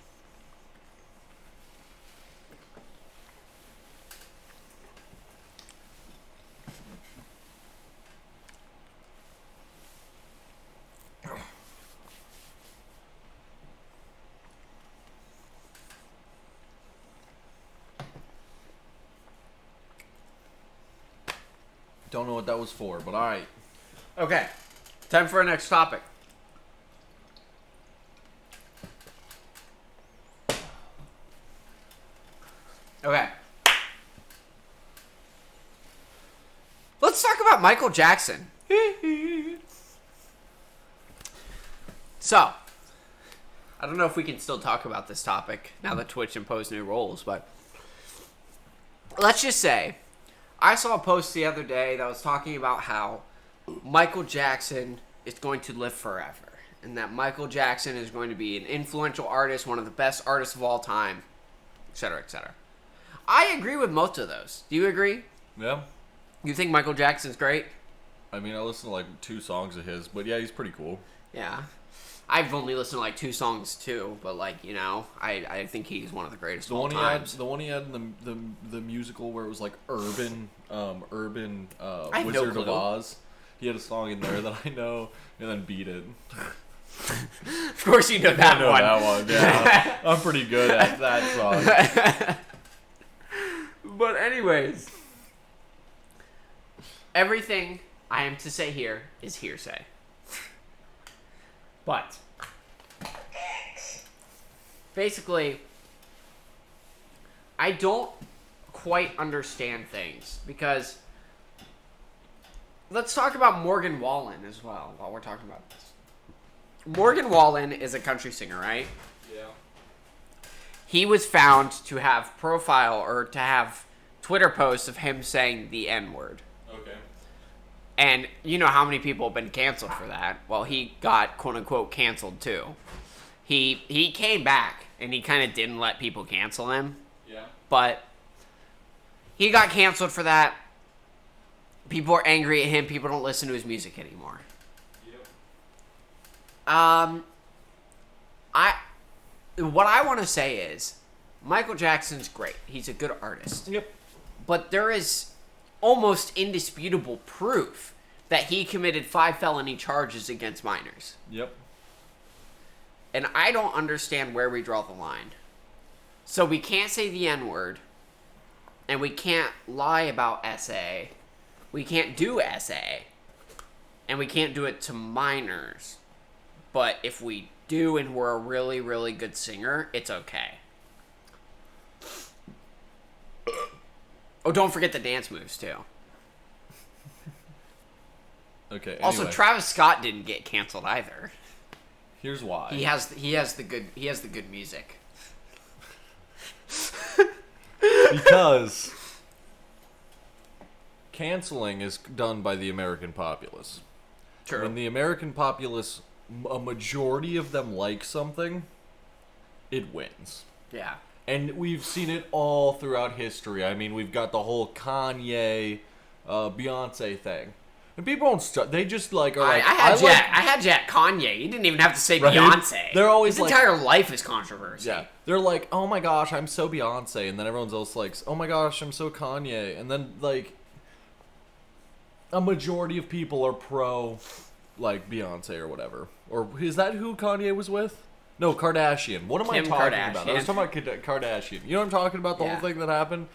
B: Don't know what that was for, but alright.
A: Okay. Time for our next topic. Okay. Let's talk about Michael Jackson. So, I don't know if we can still talk about this topic now that Twitch imposed new rules, but let's just say I saw a post the other day that was talking about how Michael Jackson is going to live forever, and that Michael Jackson is going to be an influential artist, one of the best artists of all time, etc., etc. I agree with most of those. Do you agree?
B: Yeah.
A: You think Michael Jackson's great?
B: I mean, I listened to like 2 songs of his, but yeah, he's pretty cool.
A: Yeah. I've only listened to like 2 songs too, but like, you know, I think he's one of the greatest of all time.
B: The one he had in the musical where it was like urban
A: I have no
B: Wizard of
A: clue.
B: Oz. He had a song in there that I know, and then Beat It.
A: Of course you know that
B: I know
A: one.
B: that one, yeah. I'm pretty good at that song.
A: But anyways, everything I am to say here is hearsay. But basically, I don't quite understand things because let's talk about Morgan Wallen as well while we're talking about this. Morgan Wallen is a country singer, right?
B: Yeah.
A: He was found to have profile or to have Twitter posts of him saying the N-word.
B: Okay.
A: And you know how many people have been canceled for that? Well, he got quote-unquote canceled too. He came back and he kind of didn't let people cancel him.
B: Yeah.
A: But he got canceled for that. People are angry at him. People don't listen to his music anymore.
B: Yep.
A: What I want to say is Michael Jackson's great. He's a good artist.
B: Yep.
A: But there is almost indisputable proof that he committed 5 felony charges against minors.
B: Yep.
A: And I don't understand where we draw the line. So we can't say the N-word, and we can't lie about SA. We can't do SA, and we can't do it to minors. But if we do and we're a really, really good singer, it's okay. Oh, don't forget the dance moves too.
B: Okay. Anyway,
A: Also, Travis Scott didn't get canceled either.
B: here's why.
A: He has the good music.
B: Because canceling is done by the American populace.
A: True.
B: When the American populace, a majority of them like something, it wins.
A: Yeah.
B: And we've seen it all throughout history. I mean, we've got the whole Kanye, Beyonce thing. And people don't they just like are like,
A: I had you at Kanye. You didn't even have to say
B: Right?
A: Beyonce.
B: They're always
A: His
B: like-
A: entire life is controversy.
B: Yeah. They're like, oh my gosh, I'm so Beyonce. And then everyone's else like, oh my gosh, I'm so Kanye. And then, like, a majority of people are pro, like, Beyonce or whatever. Or is that who Kanye was with? No, Kardashian. What am I
A: Kim
B: talking about? I was
A: Kardashian.
B: talking about Kardashian. You know what I'm talking about? The
A: Yeah.
B: whole thing that happened?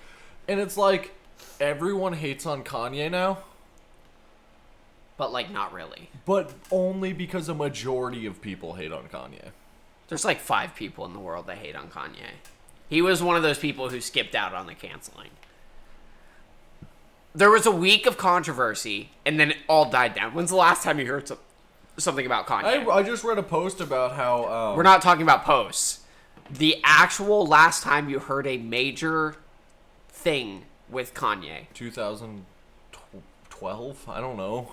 B: And it's like, everyone hates on Kanye now.
A: But, like, not really.
B: But only because a majority of people hate on Kanye.
A: There's like 5 people in the world that hate on Kanye. He was one of those people who skipped out on the canceling. There was a week of controversy, and then it all died down. When's the last time you heard something about Kanye?
B: I just read a post about how...
A: We're not talking about posts. The actual last time you heard a major thing with Kanye.
B: 2012? I don't know.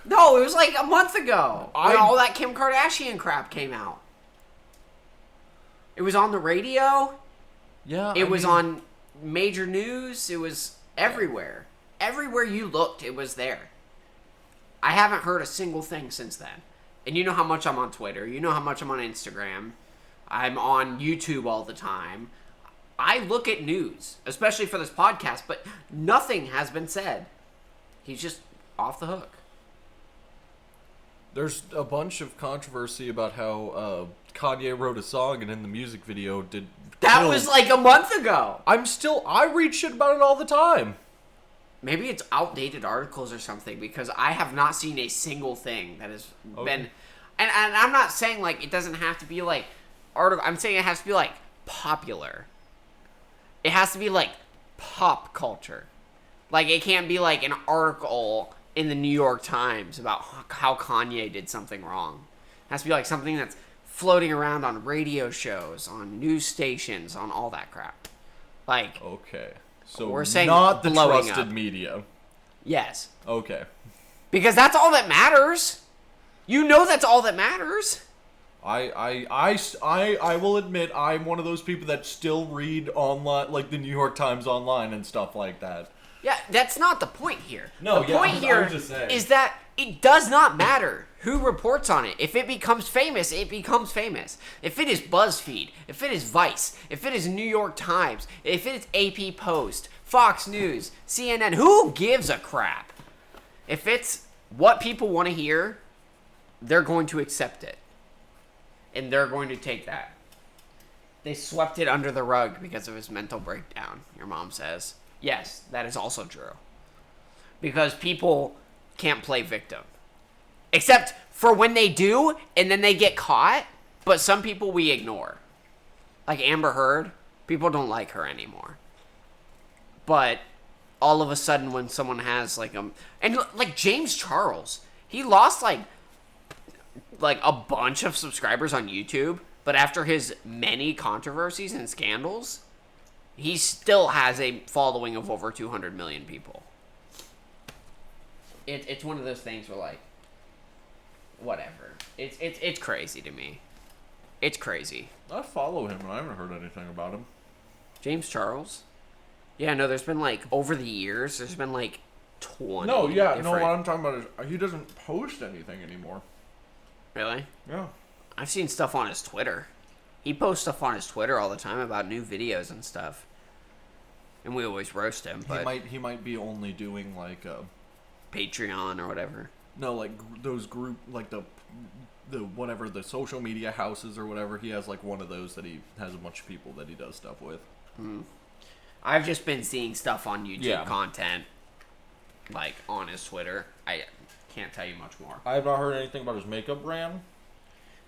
A: No, it was like a month ago. When
B: I-
A: all that Kim Kardashian crap came out. It was on the radio.
B: Yeah,
A: It was on major news. It was everywhere. Everywhere you looked, it was there. I haven't heard a single thing since then. And you know how much I'm on Twitter. You know how much I'm on Instagram. I'm on YouTube all the time. I look at news, especially for this podcast, but nothing has been said. He's just off the hook.
B: There's a bunch of controversy about how Kanye wrote a song and in the music video
A: That was like a month ago.
B: I read shit about it all the time.
A: maybe it's outdated articles or something, because I have not seen a single thing that has been, and I'm not saying like it doesn't have to be like article. I'm saying it has to be like popular. It has to be like pop culture. Like it can't be like an article in the New York Times about how Kanye did something wrong. It has to be like something that's floating around on radio shows, on news stations, on all that crap. Like,
B: okay, so
A: we're saying
B: not the
A: blowing
B: trusted
A: up.
B: media.
A: Yes.
B: Okay.
A: Because that's all that matters. You know that's all that matters.
B: I will admit I'm one of those people that still read online, like the New York Times online and stuff like that.
A: Yeah, that's not the point here.
B: No,
A: the
B: yeah,
A: point
B: I
A: here
B: was just saying.
A: is that it does not matter who reports on it. If it becomes famous, it becomes famous. If it is BuzzFeed, if it is Vice, if it is New York Times, if it is AP Post, Fox News, CNN, who gives a crap? If it's what people want to hear, they're going to accept it. And they're going to take that. They swept it under the rug because of his mental breakdown, your mom says. Yes, that is also true. Because people can't play victim. Except for when they do, and then they get caught. But some people we ignore. Like Amber Heard, people don't like her anymore. But all of a sudden when someone has like a... And like James Charles, he lost like a bunch of subscribers on YouTube. But after his many controversies and scandals, he still has a following of over 200 million people. It's one of those things where, like, whatever. It's crazy to me. It's crazy.
B: I follow him, and I haven't heard anything about him.
A: James Charles? Yeah, no, there's been, like, over the years, there's been, like, 20
B: No, yeah,
A: different...
B: no, what I'm talking about is he doesn't post anything anymore.
A: Really?
B: Yeah.
A: I've seen stuff on his Twitter. He posts stuff on his Twitter all the time about new videos and stuff. And we always roast him, but...
B: He might be only doing, like,
A: Patreon or whatever.
B: No, like, those group, like, the whatever, the social media houses or whatever. He has, like, one of those that he has a bunch of people that he does stuff with.
A: I've just been seeing stuff on YouTube
B: Yeah.
A: content, like, on his Twitter. I can't tell you much more.
B: I have not heard anything about his makeup brand.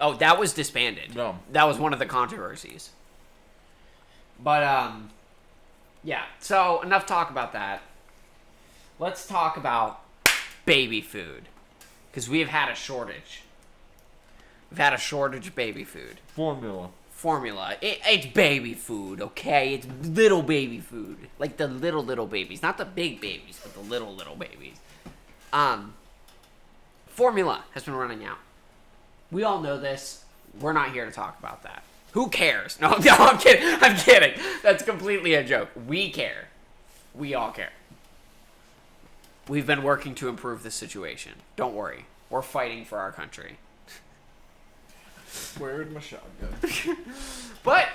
A: Oh, that was disbanded.
B: No.
A: That was one of the controversies. But, yeah. So, enough talk about that. Let's talk about baby food. Because we have had a shortage. We've had a shortage of baby food.
B: Formula.
A: It's baby food, okay? It's little baby food. Like the little babies. Not the big babies, but the little babies. Formula has been running out. We all know this. We're not here to talk about that. Who cares? No, I'm kidding. I'm kidding. That's completely a joke. We care. We all care. We've been working to improve the situation. Don't worry. We're fighting for our country.
B: Where's my shotgun?
A: But,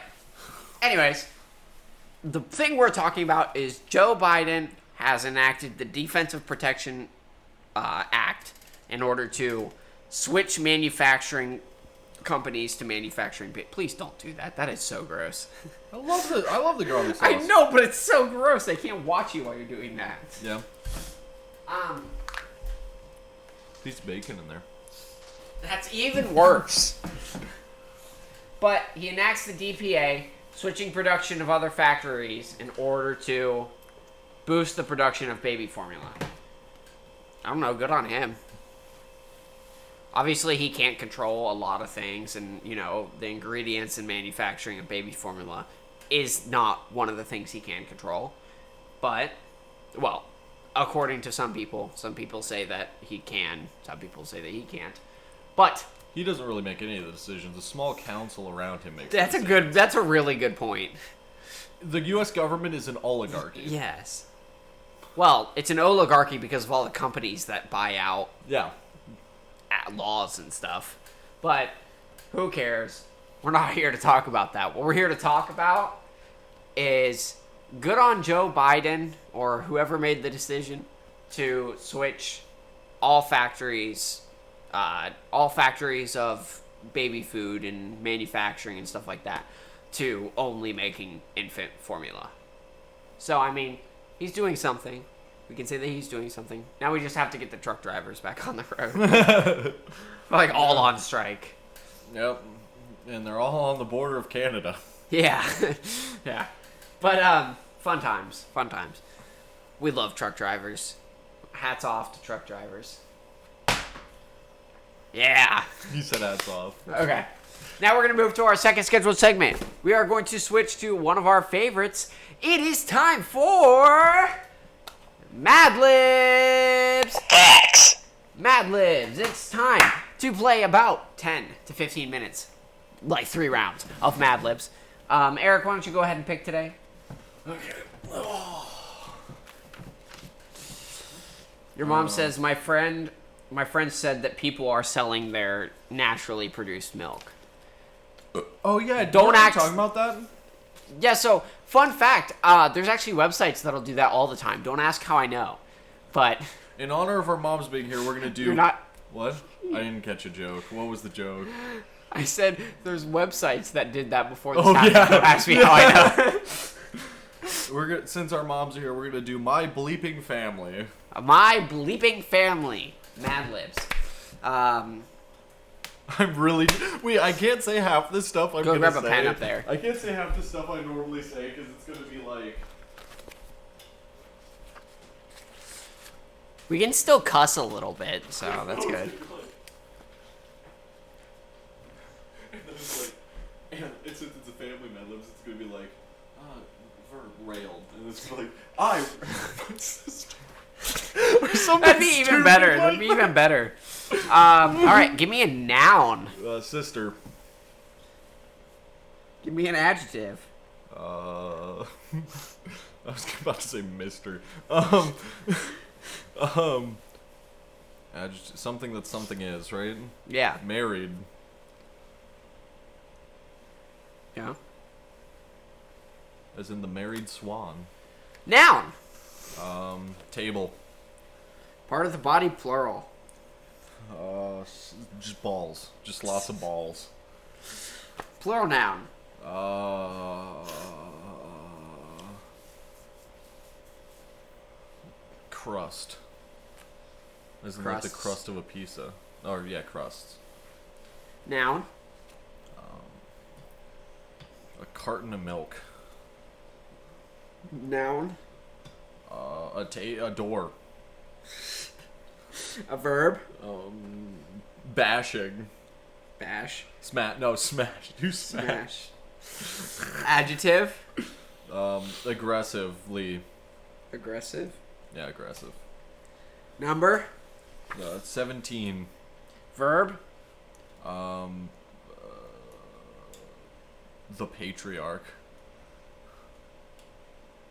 A: anyways, the thing we're talking about is Joe Biden has enacted the Defensive Production Act in order to switch manufacturing companies to manufacturing. Please don't do that. That is so gross.
B: I love the garlic sauce.
A: I know, but it's so gross. They can't watch you while you're doing that.
B: Yeah. Piece of bacon in there.
A: That's even worse. But he enacts the DPA, switching production of other factories in order to boost the production of baby formula. I don't know, good on him. Obviously, he can't control a lot of things, and, you know, the ingredients and manufacturing of baby formula is not one of the things he can control. But, well, according to some people say that he can, some people say that he can't. But
B: he doesn't really make any of the decisions. A small council around him makes
A: that's a really good point.
B: The U.S. government is an oligarchy.
A: Yes. Well, it's an oligarchy because of all the companies that buy out
B: Yeah.
A: laws and stuff. But who cares? We're not here to talk about that. What we're here to talk about is good on Joe Biden or whoever made the decision to switch all factories of baby food and manufacturing and stuff like that to only making infant formula. So, I mean, he's doing something. We can say that he's doing something. Now we just have to get the truck drivers back on the road. Like, all on strike.
B: Yep. And they're all on the border of Canada.
A: Yeah. Yeah. But, fun times. Fun times. We love truck drivers. Hats off to truck drivers. Yeah.
B: You said hats off.
A: Okay. Now we're going to move to our second scheduled segment. We are going to switch to one of our favorites. It is time for Mad Libs. Mad Libs. It's time to play about 10 to 15 minutes. Like 3 rounds of Mad Libs. Eric, why don't you go ahead and pick today?
B: Okay.
A: Your mom says, my friend said that people are selling their naturally produced milk.
B: Oh yeah,
A: Don't act-
B: talking about that.
A: Yeah, so, fun fact, there's actually websites that'll do that all the time. Don't ask how I know. But...
B: In honor of our moms being here, we're gonna do.
A: You're not...
B: What? I didn't catch a joke. What was the joke?
A: I said there's websites that did that before this
B: Oh,
A: happened.
B: yeah.
A: Don't ask me how I know.
B: Since our moms are here, we're gonna do My Bleeping Family.
A: My bleeping family. Mad Libs.
B: I'm really. Wait, I can't say half the stuff I'm
A: Go
B: gonna
A: grab
B: say.
A: a pen up there.
B: I can't say half the stuff I normally say because it's gonna be like.
A: We can still cuss a little bit, so that's good.
B: And then it's like, and since it's a family Mad Libs, it's gonna be like, railed, and it's like, my sister. Or something
A: That'd be even
B: stupid
A: better.
B: like
A: That'd be
B: that.
A: even better. Alright, give me a noun.
B: Sister.
A: Give me an adjective.
B: I was about to say Mister. Adjective, something that something is, right?
A: Yeah.
B: Married.
A: Yeah.
B: As in the married swan.
A: Noun.
B: Table.
A: Part of the body, plural.
B: Just balls. Just lots of balls.
A: Plural noun.
B: Crust. Isn't that the
A: Crusts.
B: crust of a pizza? Or yeah, crusts.
A: Noun.
B: A carton of milk.
A: Noun.
B: A door.
A: A verb.
B: Bashing.
A: Bash.
B: Smash. No, smash. You smash.
A: Adjective.
B: Aggressively.
A: Aggressive.
B: Yeah, aggressive.
A: Number.
B: 17.
A: Verb.
B: The patriarch.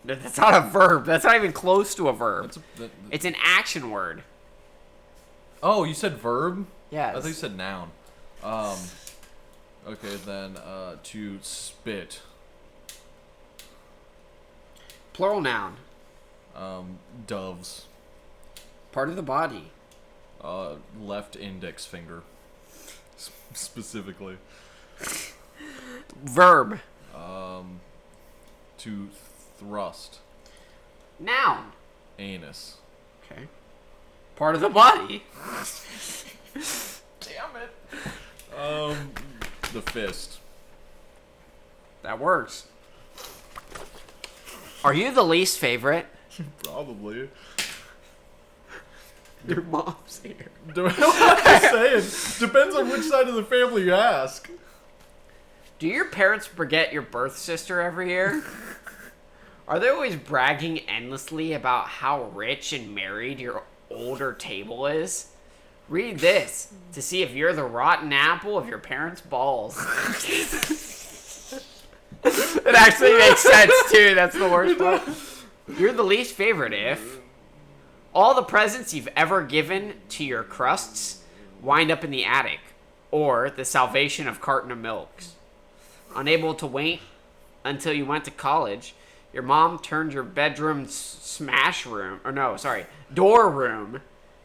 A: That's not a verb. That's not even close to a verb.
B: That-
A: It's an action word.
B: Oh, you said verb?
A: Yes.
B: I thought you said noun. Okay, then, to spit.
A: Plural noun.
B: Doves.
A: Part of the body.
B: Left index finger. Specifically.
A: Verb.
B: To thrust.
A: Noun.
B: Anus.
A: Okay. Part of the body.
B: Damn it. The fist.
A: That works. Are you the least favorite?
B: Probably.
A: Your mom's here.
B: I'm saying. Depends on which side of the family you ask.
A: Do your parents forget your birth sister every year? Are they always bragging endlessly about how rich and married your older table is? Read this to see if you're the rotten apple of your parents' balls. It actually makes sense, too. That's the worst part. You're the least favorite if all the presents you've ever given to your crusts wind up in the attic, or the salvation of carton of milks. Unable to wait until you went to college, your mom turned your bedroom door room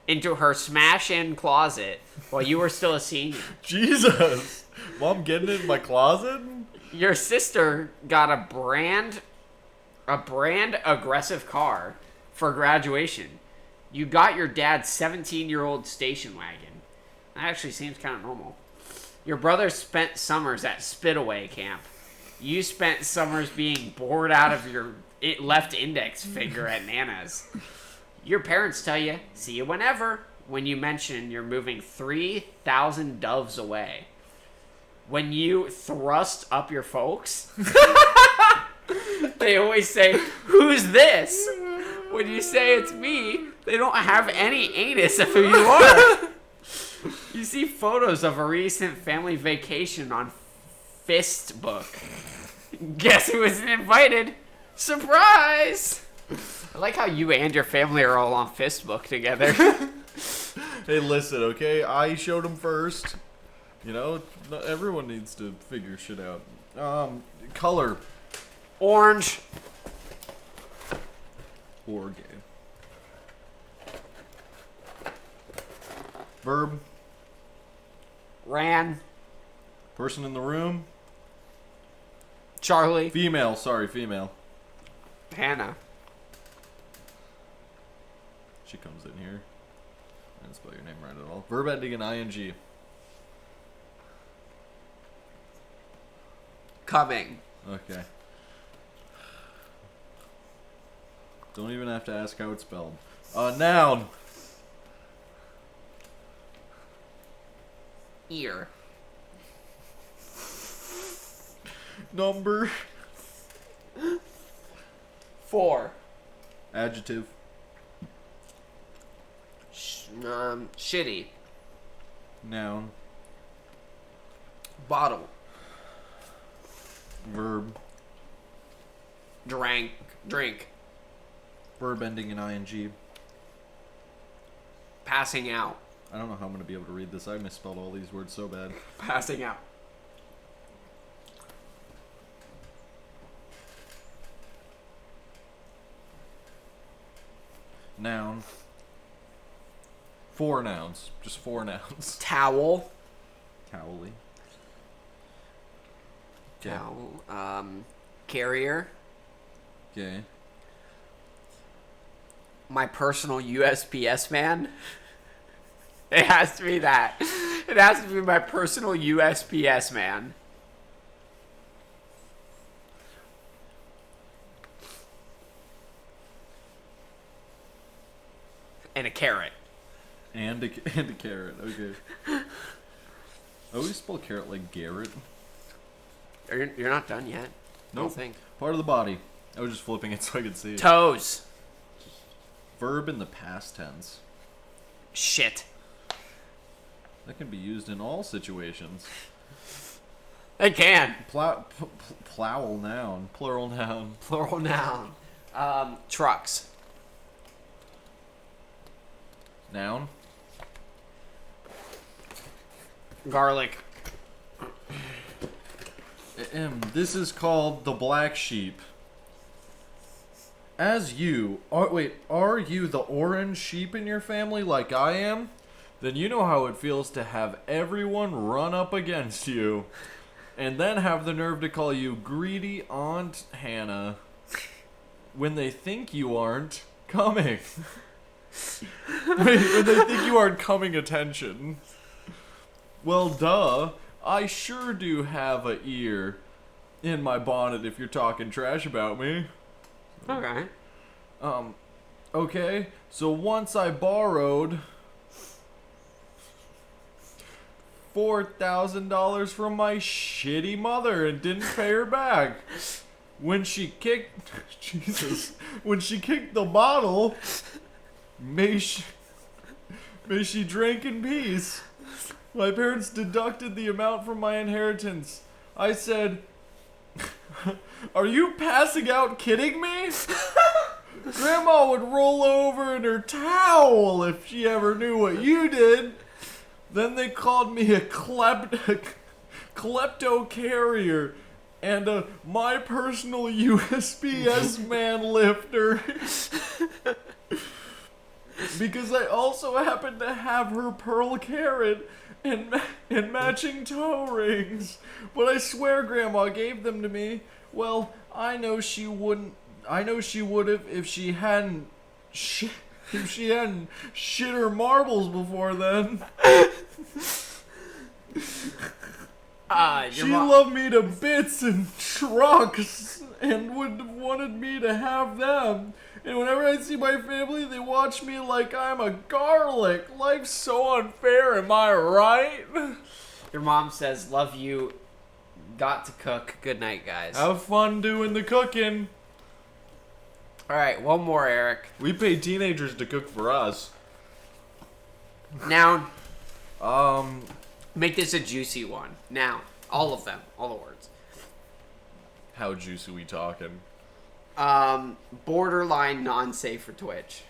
A: into her smash-in closet while you were still a senior.
B: Jesus. Mom getting in my closet?
A: Your sister got a brand aggressive car for graduation. You got your dad's 17-year-old station wagon. That actually seems kind of normal. Your brother spent summers at Spitaway Camp. You spent summers being bored out of your left index finger at Nana's. Your parents tell you, see you whenever, when you mention you're moving 3,000 doves away. When you thrust up your folks, they always say, who's this? When you say it's me, they don't have any anus of who you are. You see photos of a recent family vacation on Fistbook. Guess who wasn't invited? Surprise! I like how you and your family are all on Fistbook together.
B: Hey, listen, okay? I showed him first. You know, not everyone needs to figure shit out. Color.
A: Orange.
B: Or gay. Verb.
A: Ran.
B: Person in the room.
A: Charlie.
B: Female, sorry, female.
A: Hannah.
B: She comes in here. I didn't spell your name right at all. Verb ending in ing.
A: Coming.
B: Okay. Don't even have to ask how it's spelled. Noun.
A: Ear.
B: Number.
A: 4.
B: Adjective.
A: Shitty.
B: Noun.
A: Bottle.
B: Verb.
A: Drink.
B: Verb ending in ing.
A: Passing out.
B: I don't know how I'm going to be able to read this. I misspelled all these words so bad.
A: Passing out.
B: Noun. 4 nouns. Just 4 nouns.
A: Towel.
B: Towely.
A: Towel. Carrier.
B: Okay.
A: My personal USPS man. It has to be that. It has to be my personal USPS man. And a carrot.
B: And a carrot. Okay. I always spell carrot like Garrett.
A: You're not done yet.
B: No.
A: Don't think.
B: Part of the body. I was just flipping it so I could see it.
A: Toes.
B: Verb in the past tense.
A: Shit.
B: That can be used in all situations.
A: They can.
B: Plowl noun. Plural noun.
A: Plural noun. Trucks.
B: Noun.
A: Garlic.
B: This is called the black sheep. Are you the orange sheep in your family like I am? Then you know how it feels to have everyone run up against you. And then have the nerve to call you greedy Aunt Hannah when they think you aren't coming. When they think you aren't coming attention. Well, duh. I sure do have a ear in my bonnet if you're talking trash about me.
A: Okay.
B: Okay. So once I borrowed $4,000 from my shitty mother and didn't pay her back. When she kicked the bottle, may she drink in peace. My parents deducted the amount from my inheritance. I said, "Are you passing out kidding me?" Grandma would roll over in her towel if she ever knew what you did. Then they called me a klepto carrier and a my personal USPS man lifter. Because I also happen to have her pearl carrot and matching toe rings. But I swear Grandma gave them to me. Well, I know she would have if she hadn't if she hadn't shit her marbles before then. She loved me to bits and trucks and would have wanted me to have them. And whenever I see my family, they watch me like I'm a garlic. Life's so unfair, am I right?
A: Your mom says, love you, got to cook. Good night, guys.
B: Have fun doing the cooking.
A: Alright, one more, Eric.
B: We pay teenagers to cook for us.
A: Noun. Make this a juicy one. Noun. All of them. All the words.
B: How juicy we talking?
A: Borderline non-safe for Twitch.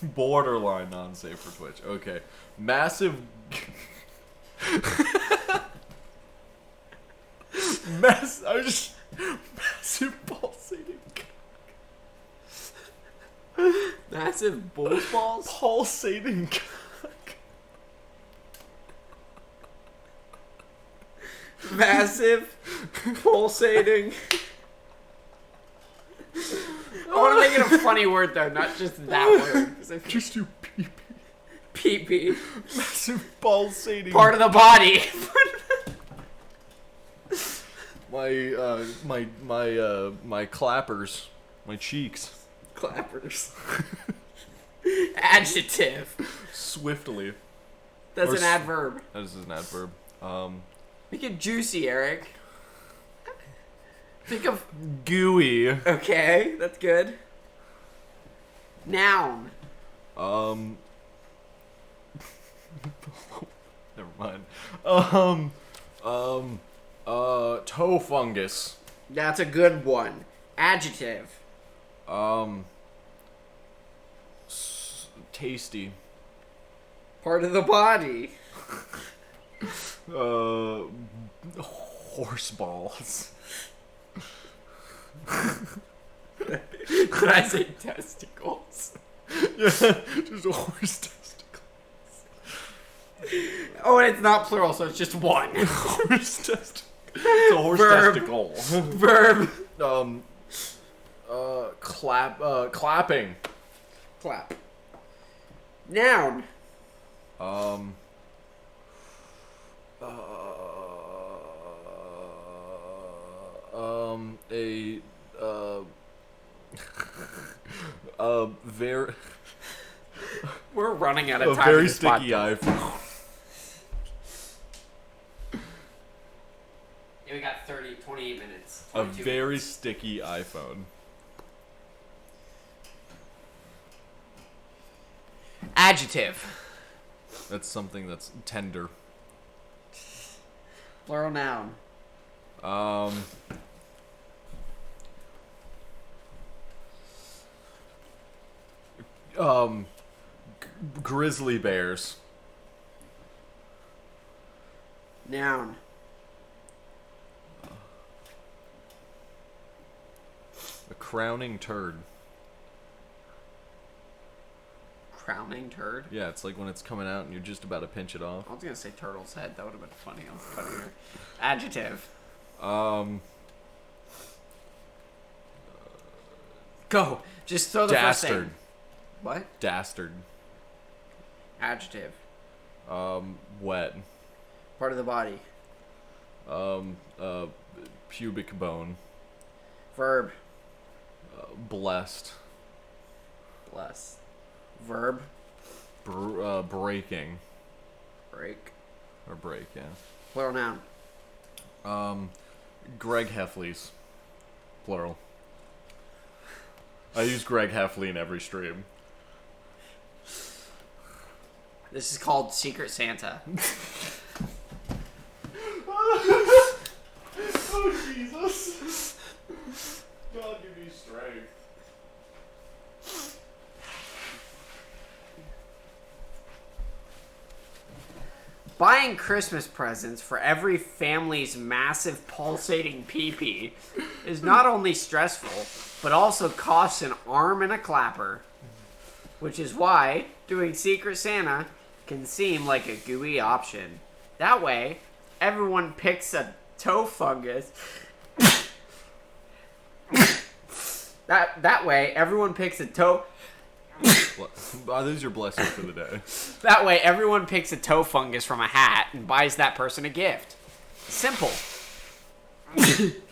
B: Borderline non-safe for Twitch. Okay. Massive... massive pulsating...
A: Massive bull balls?
B: Pulsating...
A: Massive pulsating... I want to make it a funny word, though, not just that word.
B: Just do pee-pee.
A: Pee-pee.
B: Massive pulsating...
A: Part of the body.
B: my clappers. My cheeks.
A: Clappers. Adjective.
B: Swiftly.
A: That's
B: Or
A: an adverb.
B: That is an adverb.
A: Make it juicy, Eric. Think of...
B: Gooey.
A: Okay, that's good. Noun.
B: Never mind. Toe fungus.
A: That's a good one. Adjective.
B: Tasty.
A: Part of the body.
B: Horse balls.
A: Could I say testicles?
B: Yeah, just a horse testicle.
A: Oh, and it's not plural, so it's just one.
B: Horse testicle. It's a horse
A: Verb.
B: testicle.
A: Verb.
B: Clapping.
A: Clap. Noun.
B: Very.
A: We're running out of
B: A
A: time.
B: very
A: in this
B: sticky
A: podcast.
B: iPhone.
A: Yeah, we got 28 minutes.
B: A
A: 22
B: very
A: minutes.
B: sticky iPhone.
A: Adjective.
B: That's something that's tender.
A: Plural noun.
B: Grizzly bears.
A: Noun.
B: A crowning turd.
A: Crowning turd.
B: Yeah, it's like when it's coming out and you're just about to pinch it off.
A: I was gonna say turtle's head. That would have been funny. I was funnier. Adjective. Go. Just throw the first
B: Dastard.
A: thing. What?
B: Dastard.
A: Adjective.
B: Wet.
A: Part of the body.
B: Pubic bone.
A: Verb.
B: Blessed.
A: Bless. Verb.
B: Breaking.
A: Break.
B: Or break, yeah.
A: Plural noun.
B: Greg Heffley's. Plural. I use Greg Heffley in every stream.
A: This is called Secret Santa.
B: Oh, Jesus. God, give me strength.
A: Buying Christmas presents for every family's massive pulsating pee-pee is not only stressful, but also costs an arm and a clapper. Which is why doing Secret Santa can seem like a gooey option. That way, everyone picks a toe fungus. That way, everyone picks a toe
B: There's your blessing for the day.
A: That way, everyone picks a toe fungus from a hat and buys that person a gift. Simple.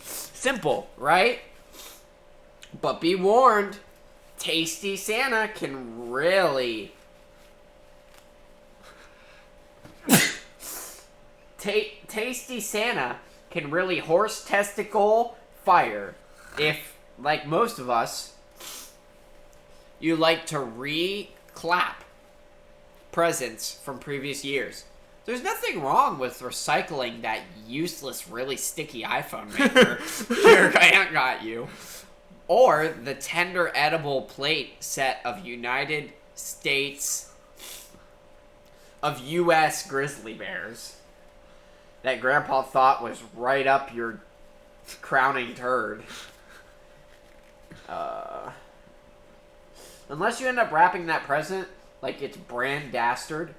A: Simple, right? But be warned, Tasty Santa can really... Tasty Santa can really horse testicle fire if, like most of us, you like to re-clap presents from previous years. There's nothing wrong with recycling that useless, really sticky iPhone maker your aunt got you. Or the tender edible plate set of United States of U.S. grizzly bears that Grandpa thought was right up your crowning turd. Unless you end up wrapping that present like it's brand dastard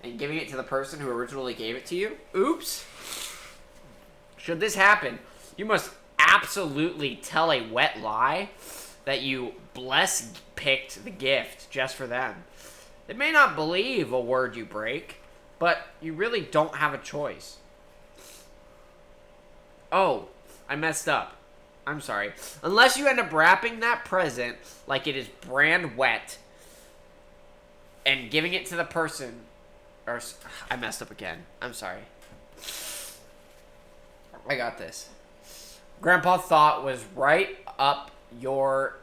A: and giving it to the person who originally gave it to you. Oops. Should this happen, you must absolutely tell a wet lie that you picked the gift just for them. They may not believe a word you break, but you really don't have a choice. Oh, I messed up. I'm sorry. Unless you end up wrapping that present like it is brand wet and giving it to the person... I messed up again. I'm sorry. I got this. Grandpa thought was right up your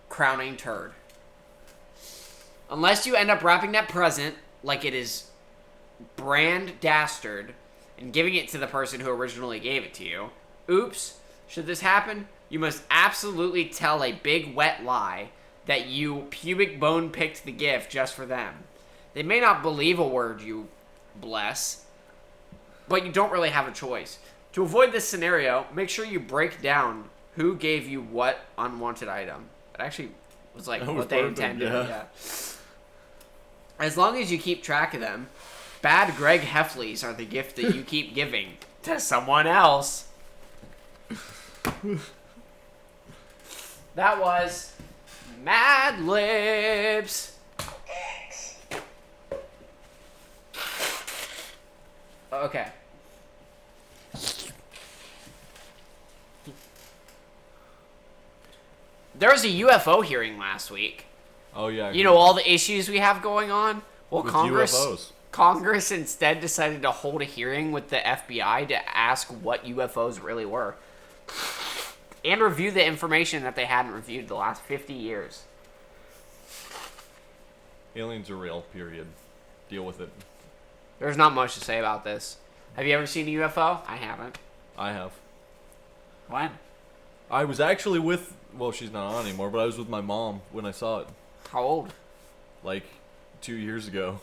A: crowning turd. Unless you end up wrapping that present like it is brand dastard and giving it to the person who originally gave it to you. Oops. Should this happen, you must absolutely tell a big wet lie that you pubic bone picked the gift just for them. They may not believe a word you bless, but you don't really have a choice. To avoid this scenario, make sure you break down who gave you what unwanted item. It actually was like what they intended. Yeah. As long as you keep track of them, bad Greg Heffleys are the gift that you keep giving to someone else. That was Mad Libs. Okay. There was a UFO hearing last week.
B: Oh yeah.
A: You know all the issues we have going on? Well,
B: with
A: Congress
B: UFOs.
A: Congress instead decided to hold a hearing with the FBI to ask what UFOs really were. And review the information that they hadn't reviewed the last 50 years.
B: Aliens are real, period. Deal with it.
A: There's not much to say about this. Have you ever seen a UFO? I haven't.
B: I have.
A: When?
B: I was actually with... Well, she's not on anymore, but I was with my mom when I saw it.
A: How old?
B: Like, 2 years ago.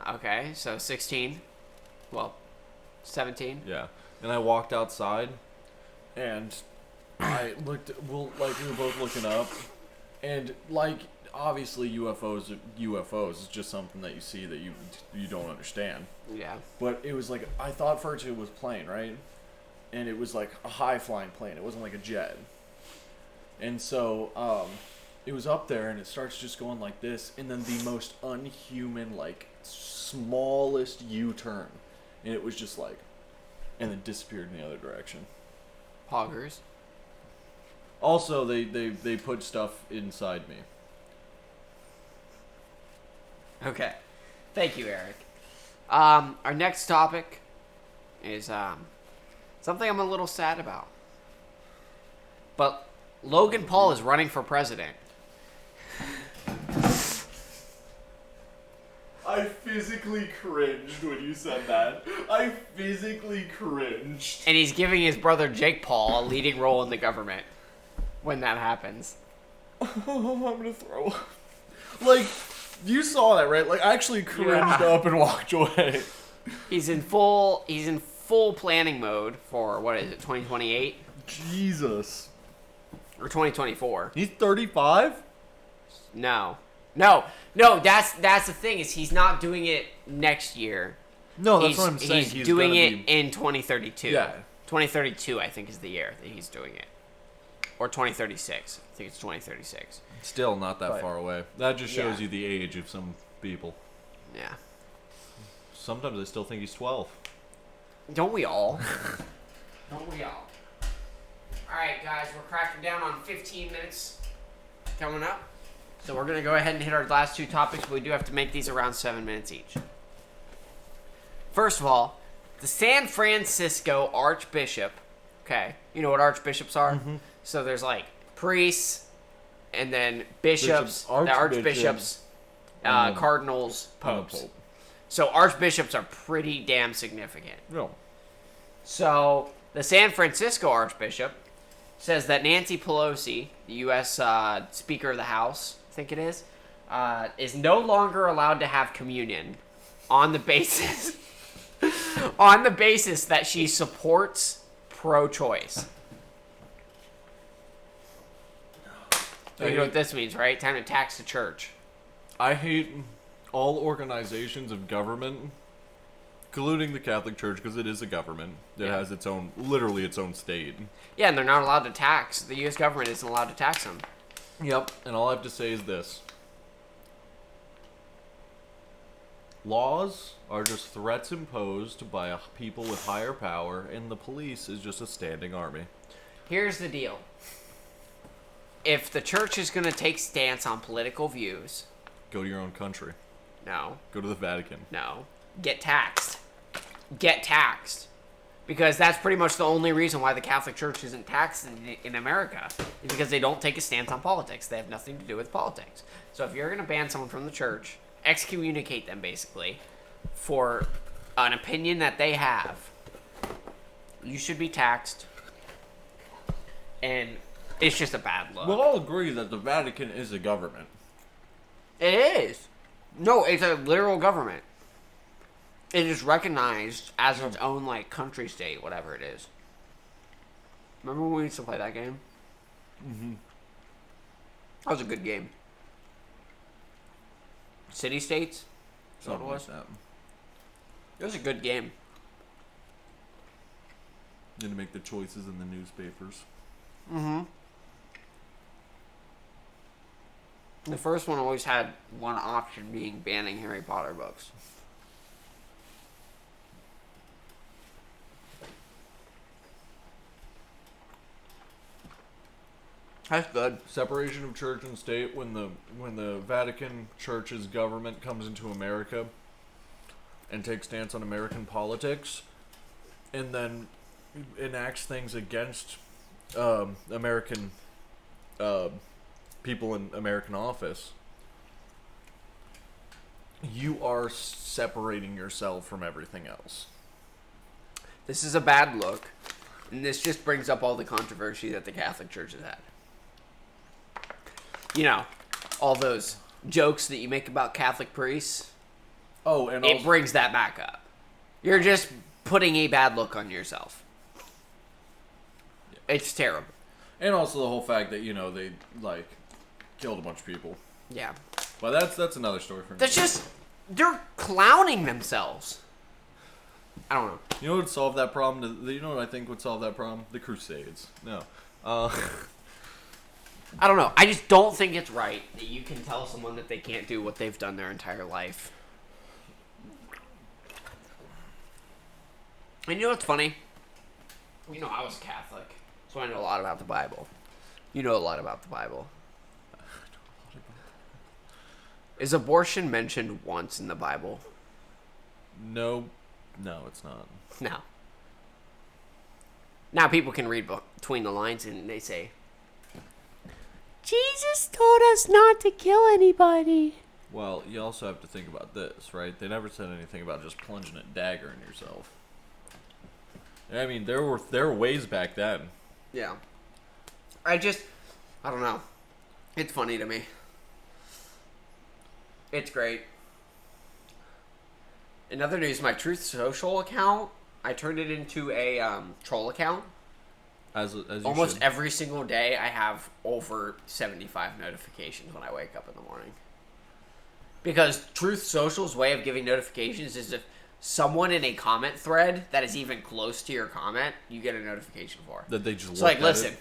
A: Okay, so 16. Well, 17.
B: Yeah. And I walked outside, and I looked... Well, like, we were both looking up, and, like... Obviously, UFOs are UFOs. It's just something that you see that you don't understand.
A: Yeah.
B: But it was like, I thought first it was plane, right? And it was like a high-flying plane. It wasn't like a jet. And so, it was up there, and it starts just going like this, and then the most unhuman, like, smallest U-turn. And it was just like, and then disappeared in the other direction.
A: Poggers.
B: Also, they put stuff inside me.
A: Okay. Thank you, Eric. Our next topic is something I'm a little sad about. But Logan Paul is running for president.
B: I physically cringed when you said that. I physically cringed.
A: And he's giving his brother Jake Paul a leading role in the government when that happens.
B: I'm gonna throw up. Like... You saw that, right? Like, I actually cringed up and walked away.
A: He's in full planning mode for, what is it, 2028?
B: Jesus.
A: Or 2024.
B: He's 35?
A: No, that's the thing, is he's not doing it next year.
B: No, that's what I'm saying.
A: He's doing it in 2032.
B: Yeah.
A: 2032, I think, is the year that he's doing it. Or 2036. I think it's 2036.
B: Still not that
A: But-
B: far away. That just shows
A: Yeah.
B: you the age of some people.
A: Yeah.
B: Sometimes I still think he's 12.
A: Don't we all? Don't we all? Alright, guys, we're cracking down on 15 minutes coming up. So we're going to go ahead and hit our last two topics, but we do have to make these around 7 minutes each. First of all, the San Francisco Archbishop. Okay, you know what archbishops are?
B: Mm-hmm.
A: So there's like priests, and then bishops, the archbishops, cardinals, popes.
B: Pope.
A: So archbishops are pretty damn significant.
B: No.
A: So the San Francisco Archbishop says that Nancy Pelosi, the U.S. Speaker of the House, I think it is no longer allowed to have communion on the basis that she supports pro-choice. You know what this means, right? Time to tax the church.
B: I hate all organizations of government, including the Catholic Church, because it is a government that
A: Yeah.
B: has its own, literally its own state.
A: Yeah, and they're not allowed to tax. The U.S. government isn't allowed to tax them.
B: Yep. And all I have to say is this. Laws are just threats imposed by people with higher power, and the police is just a standing army.
A: Here's the deal. If the church is going to take stance on political views,
B: Go to your own country.
A: no,
B: Go to the Vatican.
A: no, get taxed. Get taxed. Because that's pretty much the only reason why the Catholic Church isn't taxed in America. Is because they don't take a stance on politics. They have nothing to do with politics. So if you're going to ban someone from the church, excommunicate them basically for an opinion that they have, you should be taxed. And it's just a bad look.
B: We'll all agree that the Vatican is a government.
A: It is. No, it's a literal government. It is recognized as its own, like, country state, whatever it is. Remember when we used to play that game?
B: Mm-hmm.
A: That was a good game. City States? Is that what
B: Something
A: it was?
B: like that.
A: It was a good game.
B: You had to make the choices in the newspapers.
A: Mm-hmm. The first one always had one option being banning Harry Potter books. That's good.
B: Separation of church and state. When the Vatican Church's government comes into America and takes stance on American politics, and then enacts things against American people in American office, you are separating yourself from everything else.
A: This is a bad look, and this just brings up all the controversy that the Catholic Church has had. You know, all those jokes that you make about Catholic priests,
B: Oh, and
A: it
B: also,
A: brings that back up. You're just putting a bad look on yourself. It's terrible.
B: and also the whole fact that they like killed a bunch of people.
A: Yeah.
B: But that's another story for
A: That's
B: me.
A: just, they're clowning themselves. I don't know.
B: You know what would solve that problem? You know what I think would solve that problem? The Crusades. No.
A: I don't know. I just don't think it's right that you can tell someone that they can't do what they've done their entire life. And you know what's funny? You know, I was Catholic, so I know a lot about the Bible. You know a lot about the Bible. Is abortion mentioned once in the Bible?
B: No, it's not.
A: No. Now people can read between the lines and they say, Jesus told us not to kill anybody.
B: Well, you also have to think about this, right? They never said anything about just plunging a dagger in yourself. I mean, there were ways back then.
A: Yeah. I don't know. It's funny to me. It's great. In other news, my Truth Social account, I turned it into a troll account.
B: As you
A: Almost
B: should.
A: every single day, I have over 75 notifications when I wake up in the morning. Because Truth Social's way of giving notifications is if someone in a comment thread that is even close to your comment, you get a notification for.
B: That they just
A: So, like, listen.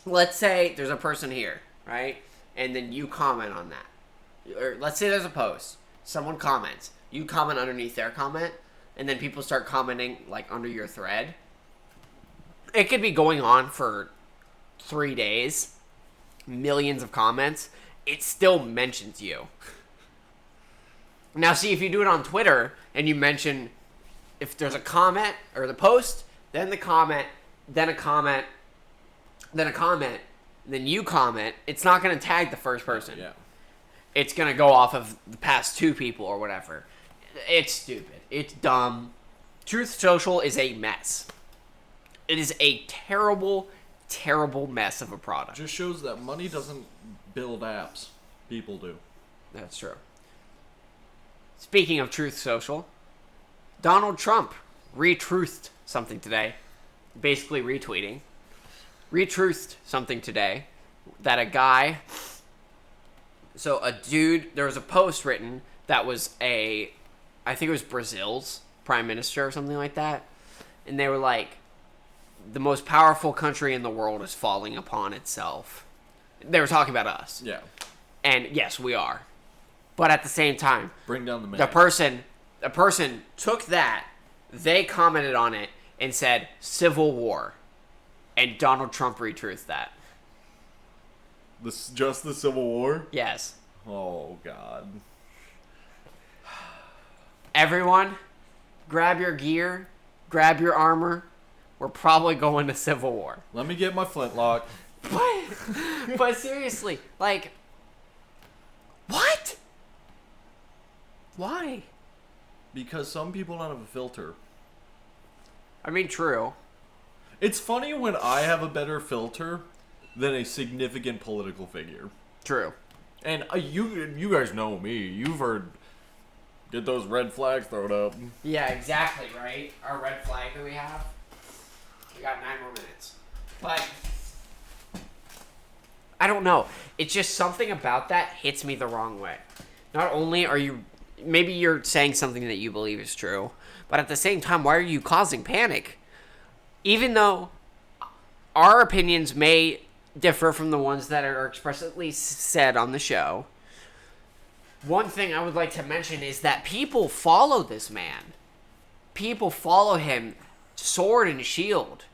A: let's say there's a person here, right? And then you comment on that. Or let's say there's a post. Someone comments. You comment underneath their comment. And then people start commenting, like, under your thread. It could be going on for 3 days. Millions of comments. It still mentions you. Now, see, if you do it on Twitter, and you mention, if there's a comment, or the post, then the comment, then a comment, then a comment, then you comment, it's not going to tag the first person.
B: Yeah.
A: It's going to go off of the past 2 people or whatever. It's stupid. It's dumb. Truth Social is a mess. It is a terrible, terrible mess of a product.
B: Just shows that money doesn't build apps. People do.
A: That's true. Speaking of Truth Social, Donald Trump retruthed something today. Basically retweeting. Retruthed something today that a guy... So a dude... There was a post written that was I think it was Brazil's prime minister or something like that. And they were like, the most powerful country in the world is falling upon itself. They were talking about us.
B: Yeah.
A: And yes, we are. But at the same time,
B: Bring down the man.
A: the person took that, they commented on it and said, Civil War. And Donald Trump retruthed that.
B: Just the Civil War?
A: Yes.
B: Oh, God.
A: Everyone, grab your gear, grab your armor. We're probably going to Civil War.
B: Let me get my flintlock.
A: But seriously, like, what? Why?
B: Because some people don't have a filter.
A: I mean, true.
B: It's funny when I have a better filter than a significant political figure.
A: True.
B: And you guys know me. You've heard, get those red flags thrown up.
A: Yeah, exactly, right? Our red flag that we have. We got 9 more minutes. But I don't know. It's just something about that hits me the wrong way. Not only are you... Maybe you're saying something that you believe is true, but at the same time, why are you causing panic? Even though our opinions may differ from the ones that are expressly said on the show, one thing I would like to mention is that people follow this man. People follow him sword and shield.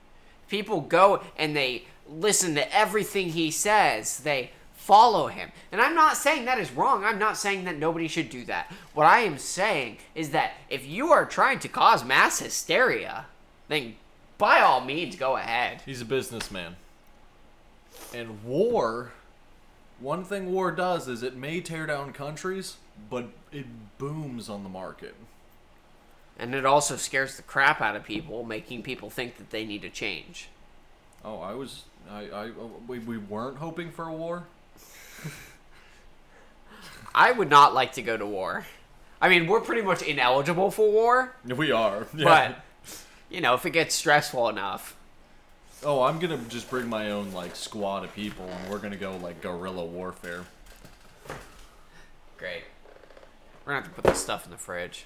A: People go and they listen to everything he says. They follow him. And I'm not saying that is wrong. I'm not saying that nobody should do that. What I am saying is that if you are trying to cause mass hysteria, then by all means go ahead.
B: He's a businessman. And war, one thing war does is it may tear down countries, but it booms on the market.
A: And it also scares the crap out of people, making people think that they need to change.
B: Oh, we weren't hoping for a war?
A: I would not like to go to war. I mean, we're pretty much ineligible for war.
B: We are. Yeah.
A: But, you know, if it gets stressful enough.
B: Oh, I'm gonna just bring my own, like, squad of people, and we're gonna go, like, guerrilla warfare.
A: Great. We're gonna have to put this stuff in the fridge.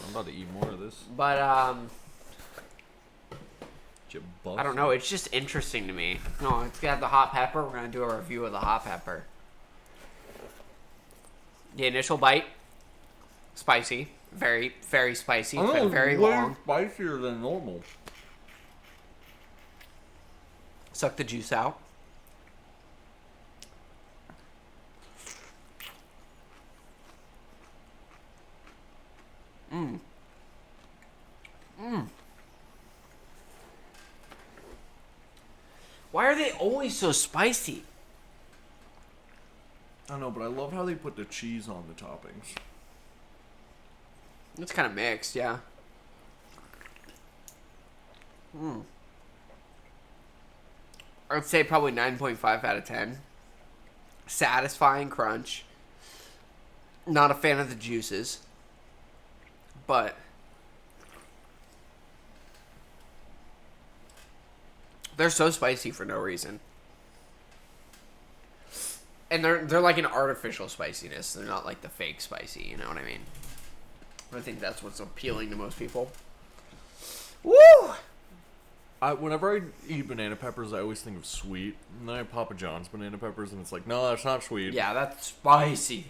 B: I'm about to eat more of this.
A: But, I
B: I
A: don't know. It's just interesting to me. No, it's got the hot pepper. We're gonna do a review of the hot pepper. The initial bite, spicy. Very, very spicy. It's been very long.
B: Spicier than normal.
A: Suck the juice out. Why are they always so spicy?
B: I don't know, but I love how they put the cheese on the toppings.
A: It's kind of mixed, yeah. I'd say probably 9.5 out of 10. Satisfying crunch. Not a fan of the juices. But they're so spicy for no reason. And they're like an artificial spiciness. They're not like the fake spicy, you know what I mean? I think that's what's appealing to most people. Woo!
B: Whenever I eat banana peppers, I always think of sweet. And then I have Papa John's banana peppers, and it's like, no, that's not sweet.
A: Yeah, that's spicy.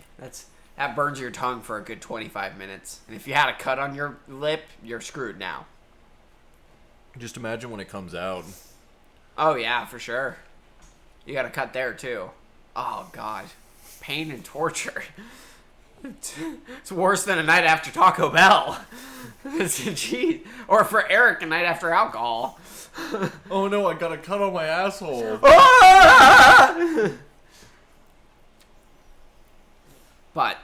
A: That burns your tongue for a good 25 minutes. And if you had a cut on your lip, you're screwed now.
B: Just imagine when it comes out.
A: Oh, yeah, for sure. You got a cut there, too. Oh, God. Pain and torture. It's worse than a night after Taco Bell. Jeez. Or for Eric, a night after alcohol.
B: Oh, no, I got a cut on my asshole.
A: But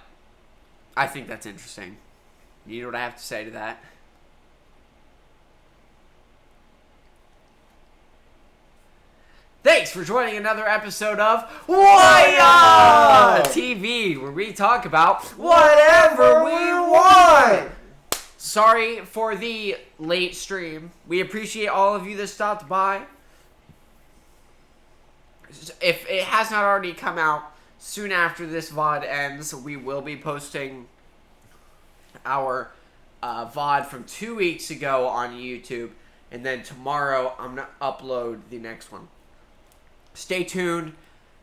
A: I think that's interesting. You know what I have to say to that? Thanks for joining another episode of Whahya TV, where we talk about whatever we want. Sorry for the late stream. We appreciate all of you that stopped by. If it has not already come out, soon after this VOD ends, we will be posting our VOD from 2 weeks ago on YouTube. And then tomorrow, I'm going to upload the next one. Stay tuned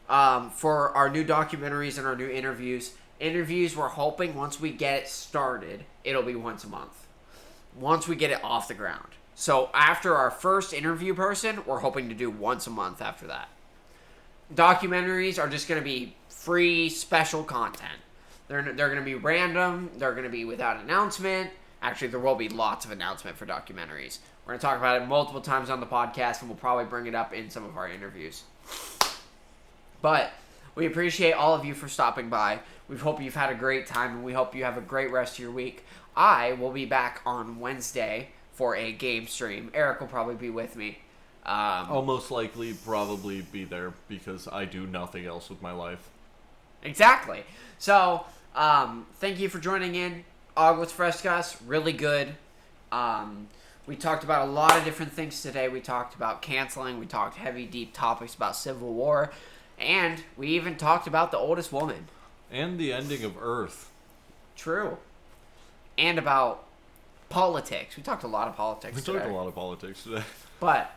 A: for our new documentaries and our new interviews. Interviews, we're hoping once we get it started, it'll be once a month. Once we get it off the ground. So after our first interview person, we're hoping to do once a month after that. Documentaries are just going to be free, special content. They're going to be random. They're going to be without announcement. Actually, there will be lots of announcement for documentaries. We're going to talk about it multiple times on the podcast, and we'll probably bring it up in some of our interviews. But we appreciate all of you for stopping by. We hope you've had a great time, and we hope you have a great rest of your week. I will be back on Wednesday for a game stream. Eric will probably be with me.
B: I'll most likely probably be there because I do nothing else with my life.
A: Exactly. So, thank you for joining in. Aguas Frescas, really good. We talked about a lot of different things today. We talked about canceling. We talked heavy, deep topics about Civil War. And we even talked about the oldest woman.
B: And the ending of Earth.
A: True. And about politics. We talked a lot of politics today.
B: We talked a lot of politics today.
A: But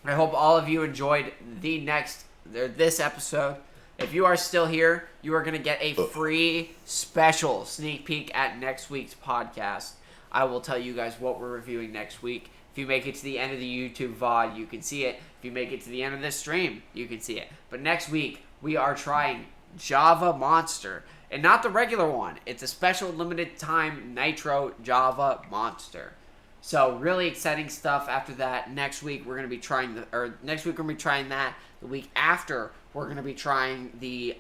A: I hope all of you enjoyed this episode. If you are still here, you are going to get a free special sneak peek at next week's podcast. I will tell you guys what we're reviewing next week. If you make it to the end of the YouTube VOD, you can see it. If you make it to the end of this stream, you can see it. But next week, we are trying Java Monster. And not the regular one. It's a special limited time Nitro Java Monster. So really exciting stuff after that. Next week we're going to be trying that. The week after we're going to be trying the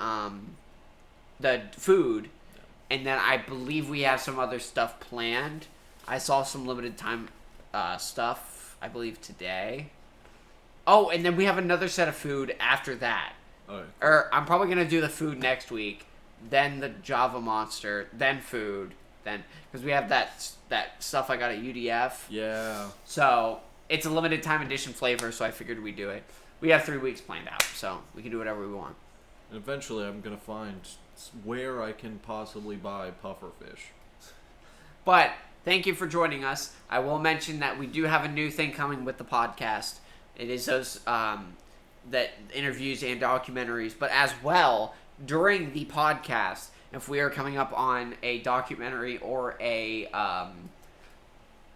A: food. And then I believe we have some other stuff planned. I saw some limited time stuff, I believe, today. Oh, and then we have another set of food after that.
B: Okay.
A: Or I'm probably going to do the food next week, then the Java Monster, then food, then... Because we have that stuff I got at UDF.
B: Yeah.
A: So, it's a limited time edition flavor, so I figured we'd do it. We have 3 weeks planned out, so we can do whatever we want.
B: And eventually I'm going to find where I can possibly buy pufferfish.
A: But thank you for joining us. I will mention that we do have a new thing coming with the podcast. It is those that interviews and documentaries, but as well during the podcast, if we are coming up on a documentary or a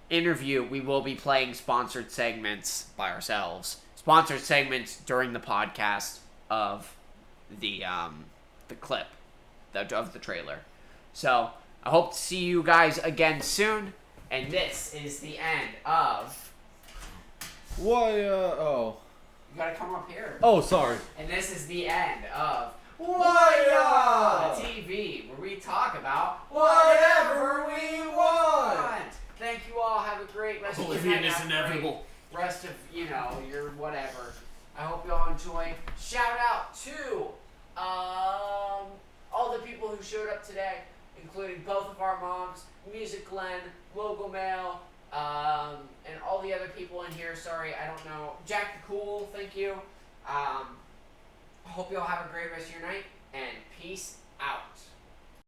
A: interview, we will be playing sponsored segments by ourselves. Sponsored segments during the podcast of the clip of the trailer. So I hope to see you guys again soon. And this is the end of...
B: Why, oh.
A: You gotta come up here.
B: Oh, sorry.
A: And this is the end of Whahya TV, where we talk about whatever we want. Thank you all. Have a great rest of your night.
B: Oblivion is inevitable.
A: Rest of, your whatever. I hope you all enjoy. Shout out to all the people who showed up today, including both of our moms, Music Glenn, Local Mail, and all the other people in here. Sorry, I don't know. Jack the Cool, thank you. I hope you all have a great rest of your night, and peace out.